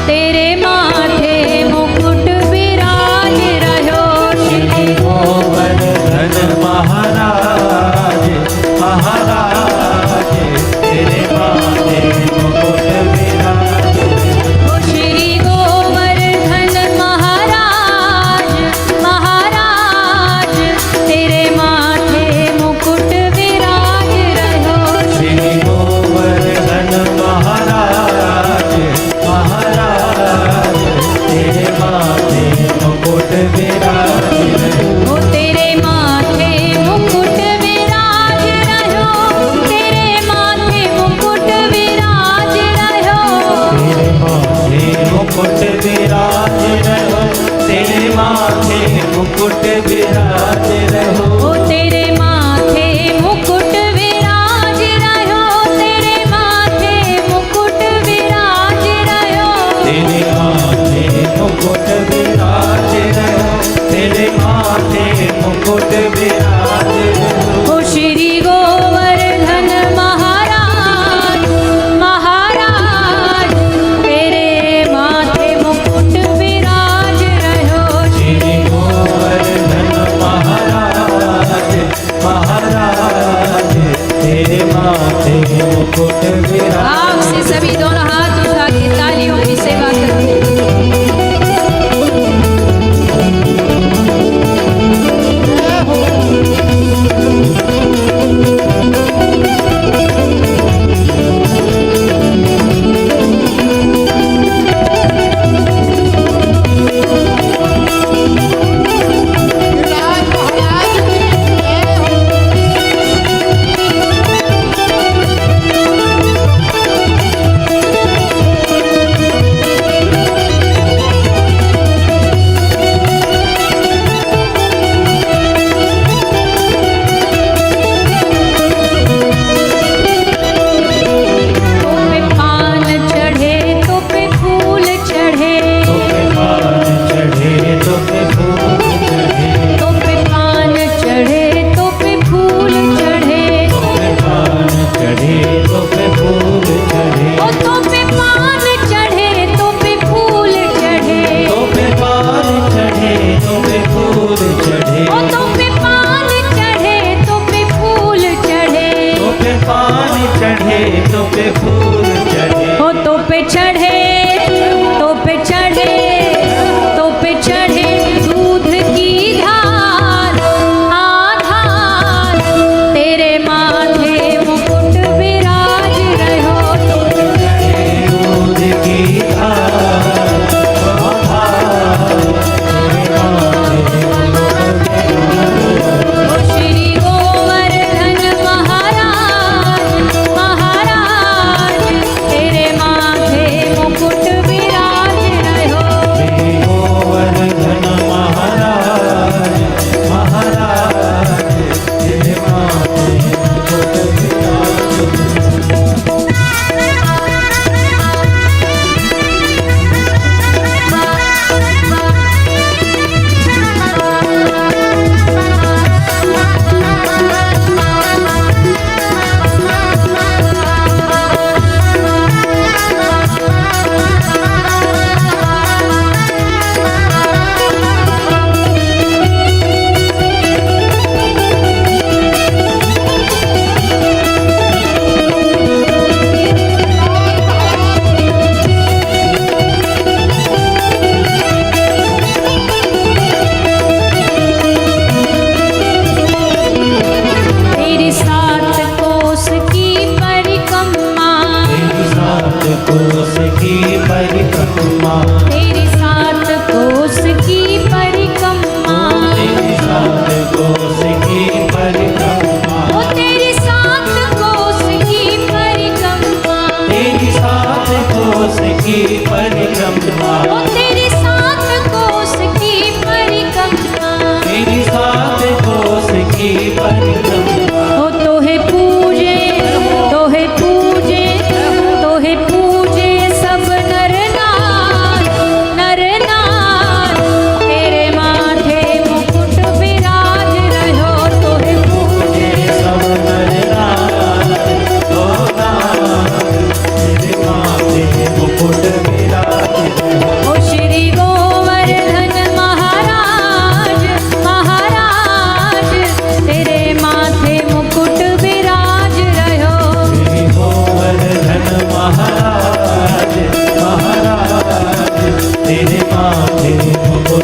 S1: तेरे माथे मुकुट विराज रहो, श्री
S2: गोवर्धन महाराज, महाराज तेरे माथे मुकुट विराज रहो।
S1: ओ श्री गोवर्धन महाराज, महाराज तेरे माथे मुकुट विराज रहो,
S2: श्री गोवर्धन महाराज, महाराज तेरे माथे मुकुट विराज रहो।
S1: ओ तेरे माथे मुकुट विराज रहो, तेरे माथे मुकुट विराज रहो,
S2: तेरे माथे मुकुट विराज रहो, तेरे माथे मुकुट विराज रहो।
S1: ओ तेरे माथे मुकुट विराज रहो, तेरे माथे मुकुट विराज रहो,
S2: तेरे माथे मुकुट विराज रहो, तेरे माथे मुकुट विराज रहो।
S1: ओ श्री गोवर्धन महाराज, महाराज तेरे माथे मुकुट विराज रहो,
S2: श्री गोवर्धन महाराज, महाराज तेरे माथे मुकुट विराज।
S1: भाव से सभी दोनों हाथ उठा के तालियों की सेवा करते हैं।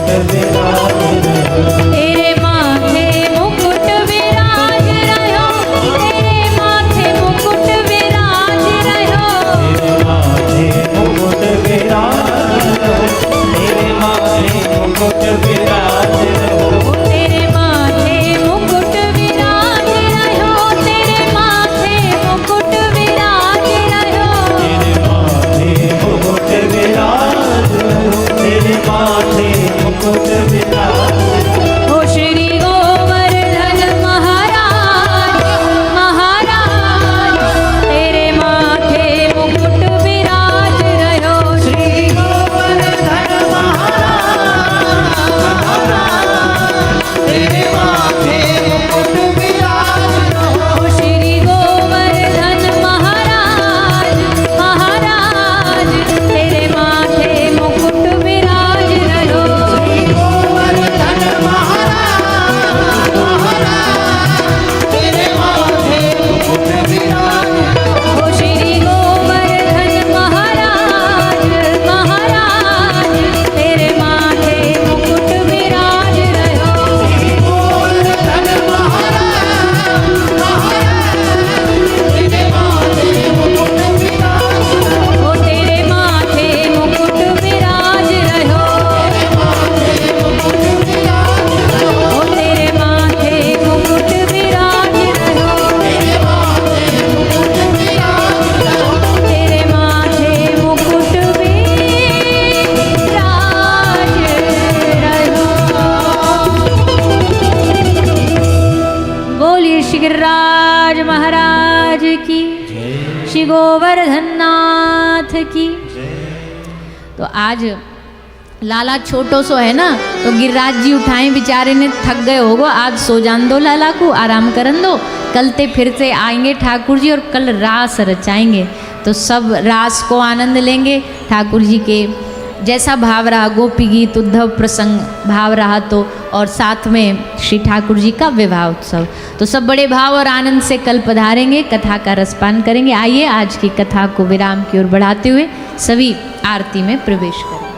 S2: मुकुट विराज रहो,
S1: तेरे माथे मुकुट विराज रहो, तेरे माथे मुकुट विराज रहो,
S2: तेरे माथे मुकुट विराज रहो, तेरे माथे मुकुट विराज रहो,
S1: तेरे माथे मुकुट विराज रहो, तेरे माथे मुकुट विराज रहो,
S2: तेरे माथे मुकुट विराज रहो, तेरे माथे मुकुट विराज रहो।
S1: ओ श्री गोवर्धन महाराज महाराज, तेरे माथे मुकुट विराज रहो, श्री
S2: गोवर्धन महाराज महाराज, तेरे माथे मुकुट विराज रहो,
S1: श्री गोवर्धन महाराज महाराज, तेरे माथे मुकुट विराज रहो,
S2: गोवर्धन महाराज महाराज, तेरे माथे मुकुट विराज रहो,
S1: ओ श्री गोवर्धन महाराज महाराज, तेरे माथे मुकुट विराज रहो,
S2: गोवर्धन महाराज महाराज, तेरे माथे मुकुट विराज रहो,
S1: ओ तेरे माथे मुकुट विराज रहो, ओ तेरे माथे मुकुट विराज रहो, तेरे माथे मुकुट विराज रहो। बोलिए श्री गिरिराज महाराज की, श्री गोवर्धन नाथ की। तो आज लाला छोटो सो है ना, तो गिरिराज जी उठाए बेचारे ने, थक गए होगो, आज सो जान दो लाला को, आराम करन दो, कल ते फिर से आएंगे ठाकुर जी और कल रास रचाएंगे। तो सब रास को आनंद लेंगे, ठाकुर जी के जैसा भाव रहा, गोपी गीत उद्धव प्रसंग भाव रहा तो, और साथ में श्री ठाकुर जी का विवाह उत्सव, तो सब बड़े भाव और आनंद से कल पधारेंगे, कथा का रसपान करेंगे। आइए आज की कथा को विराम की ओर बढ़ाते हुए सभी आरती में प्रवेश करें।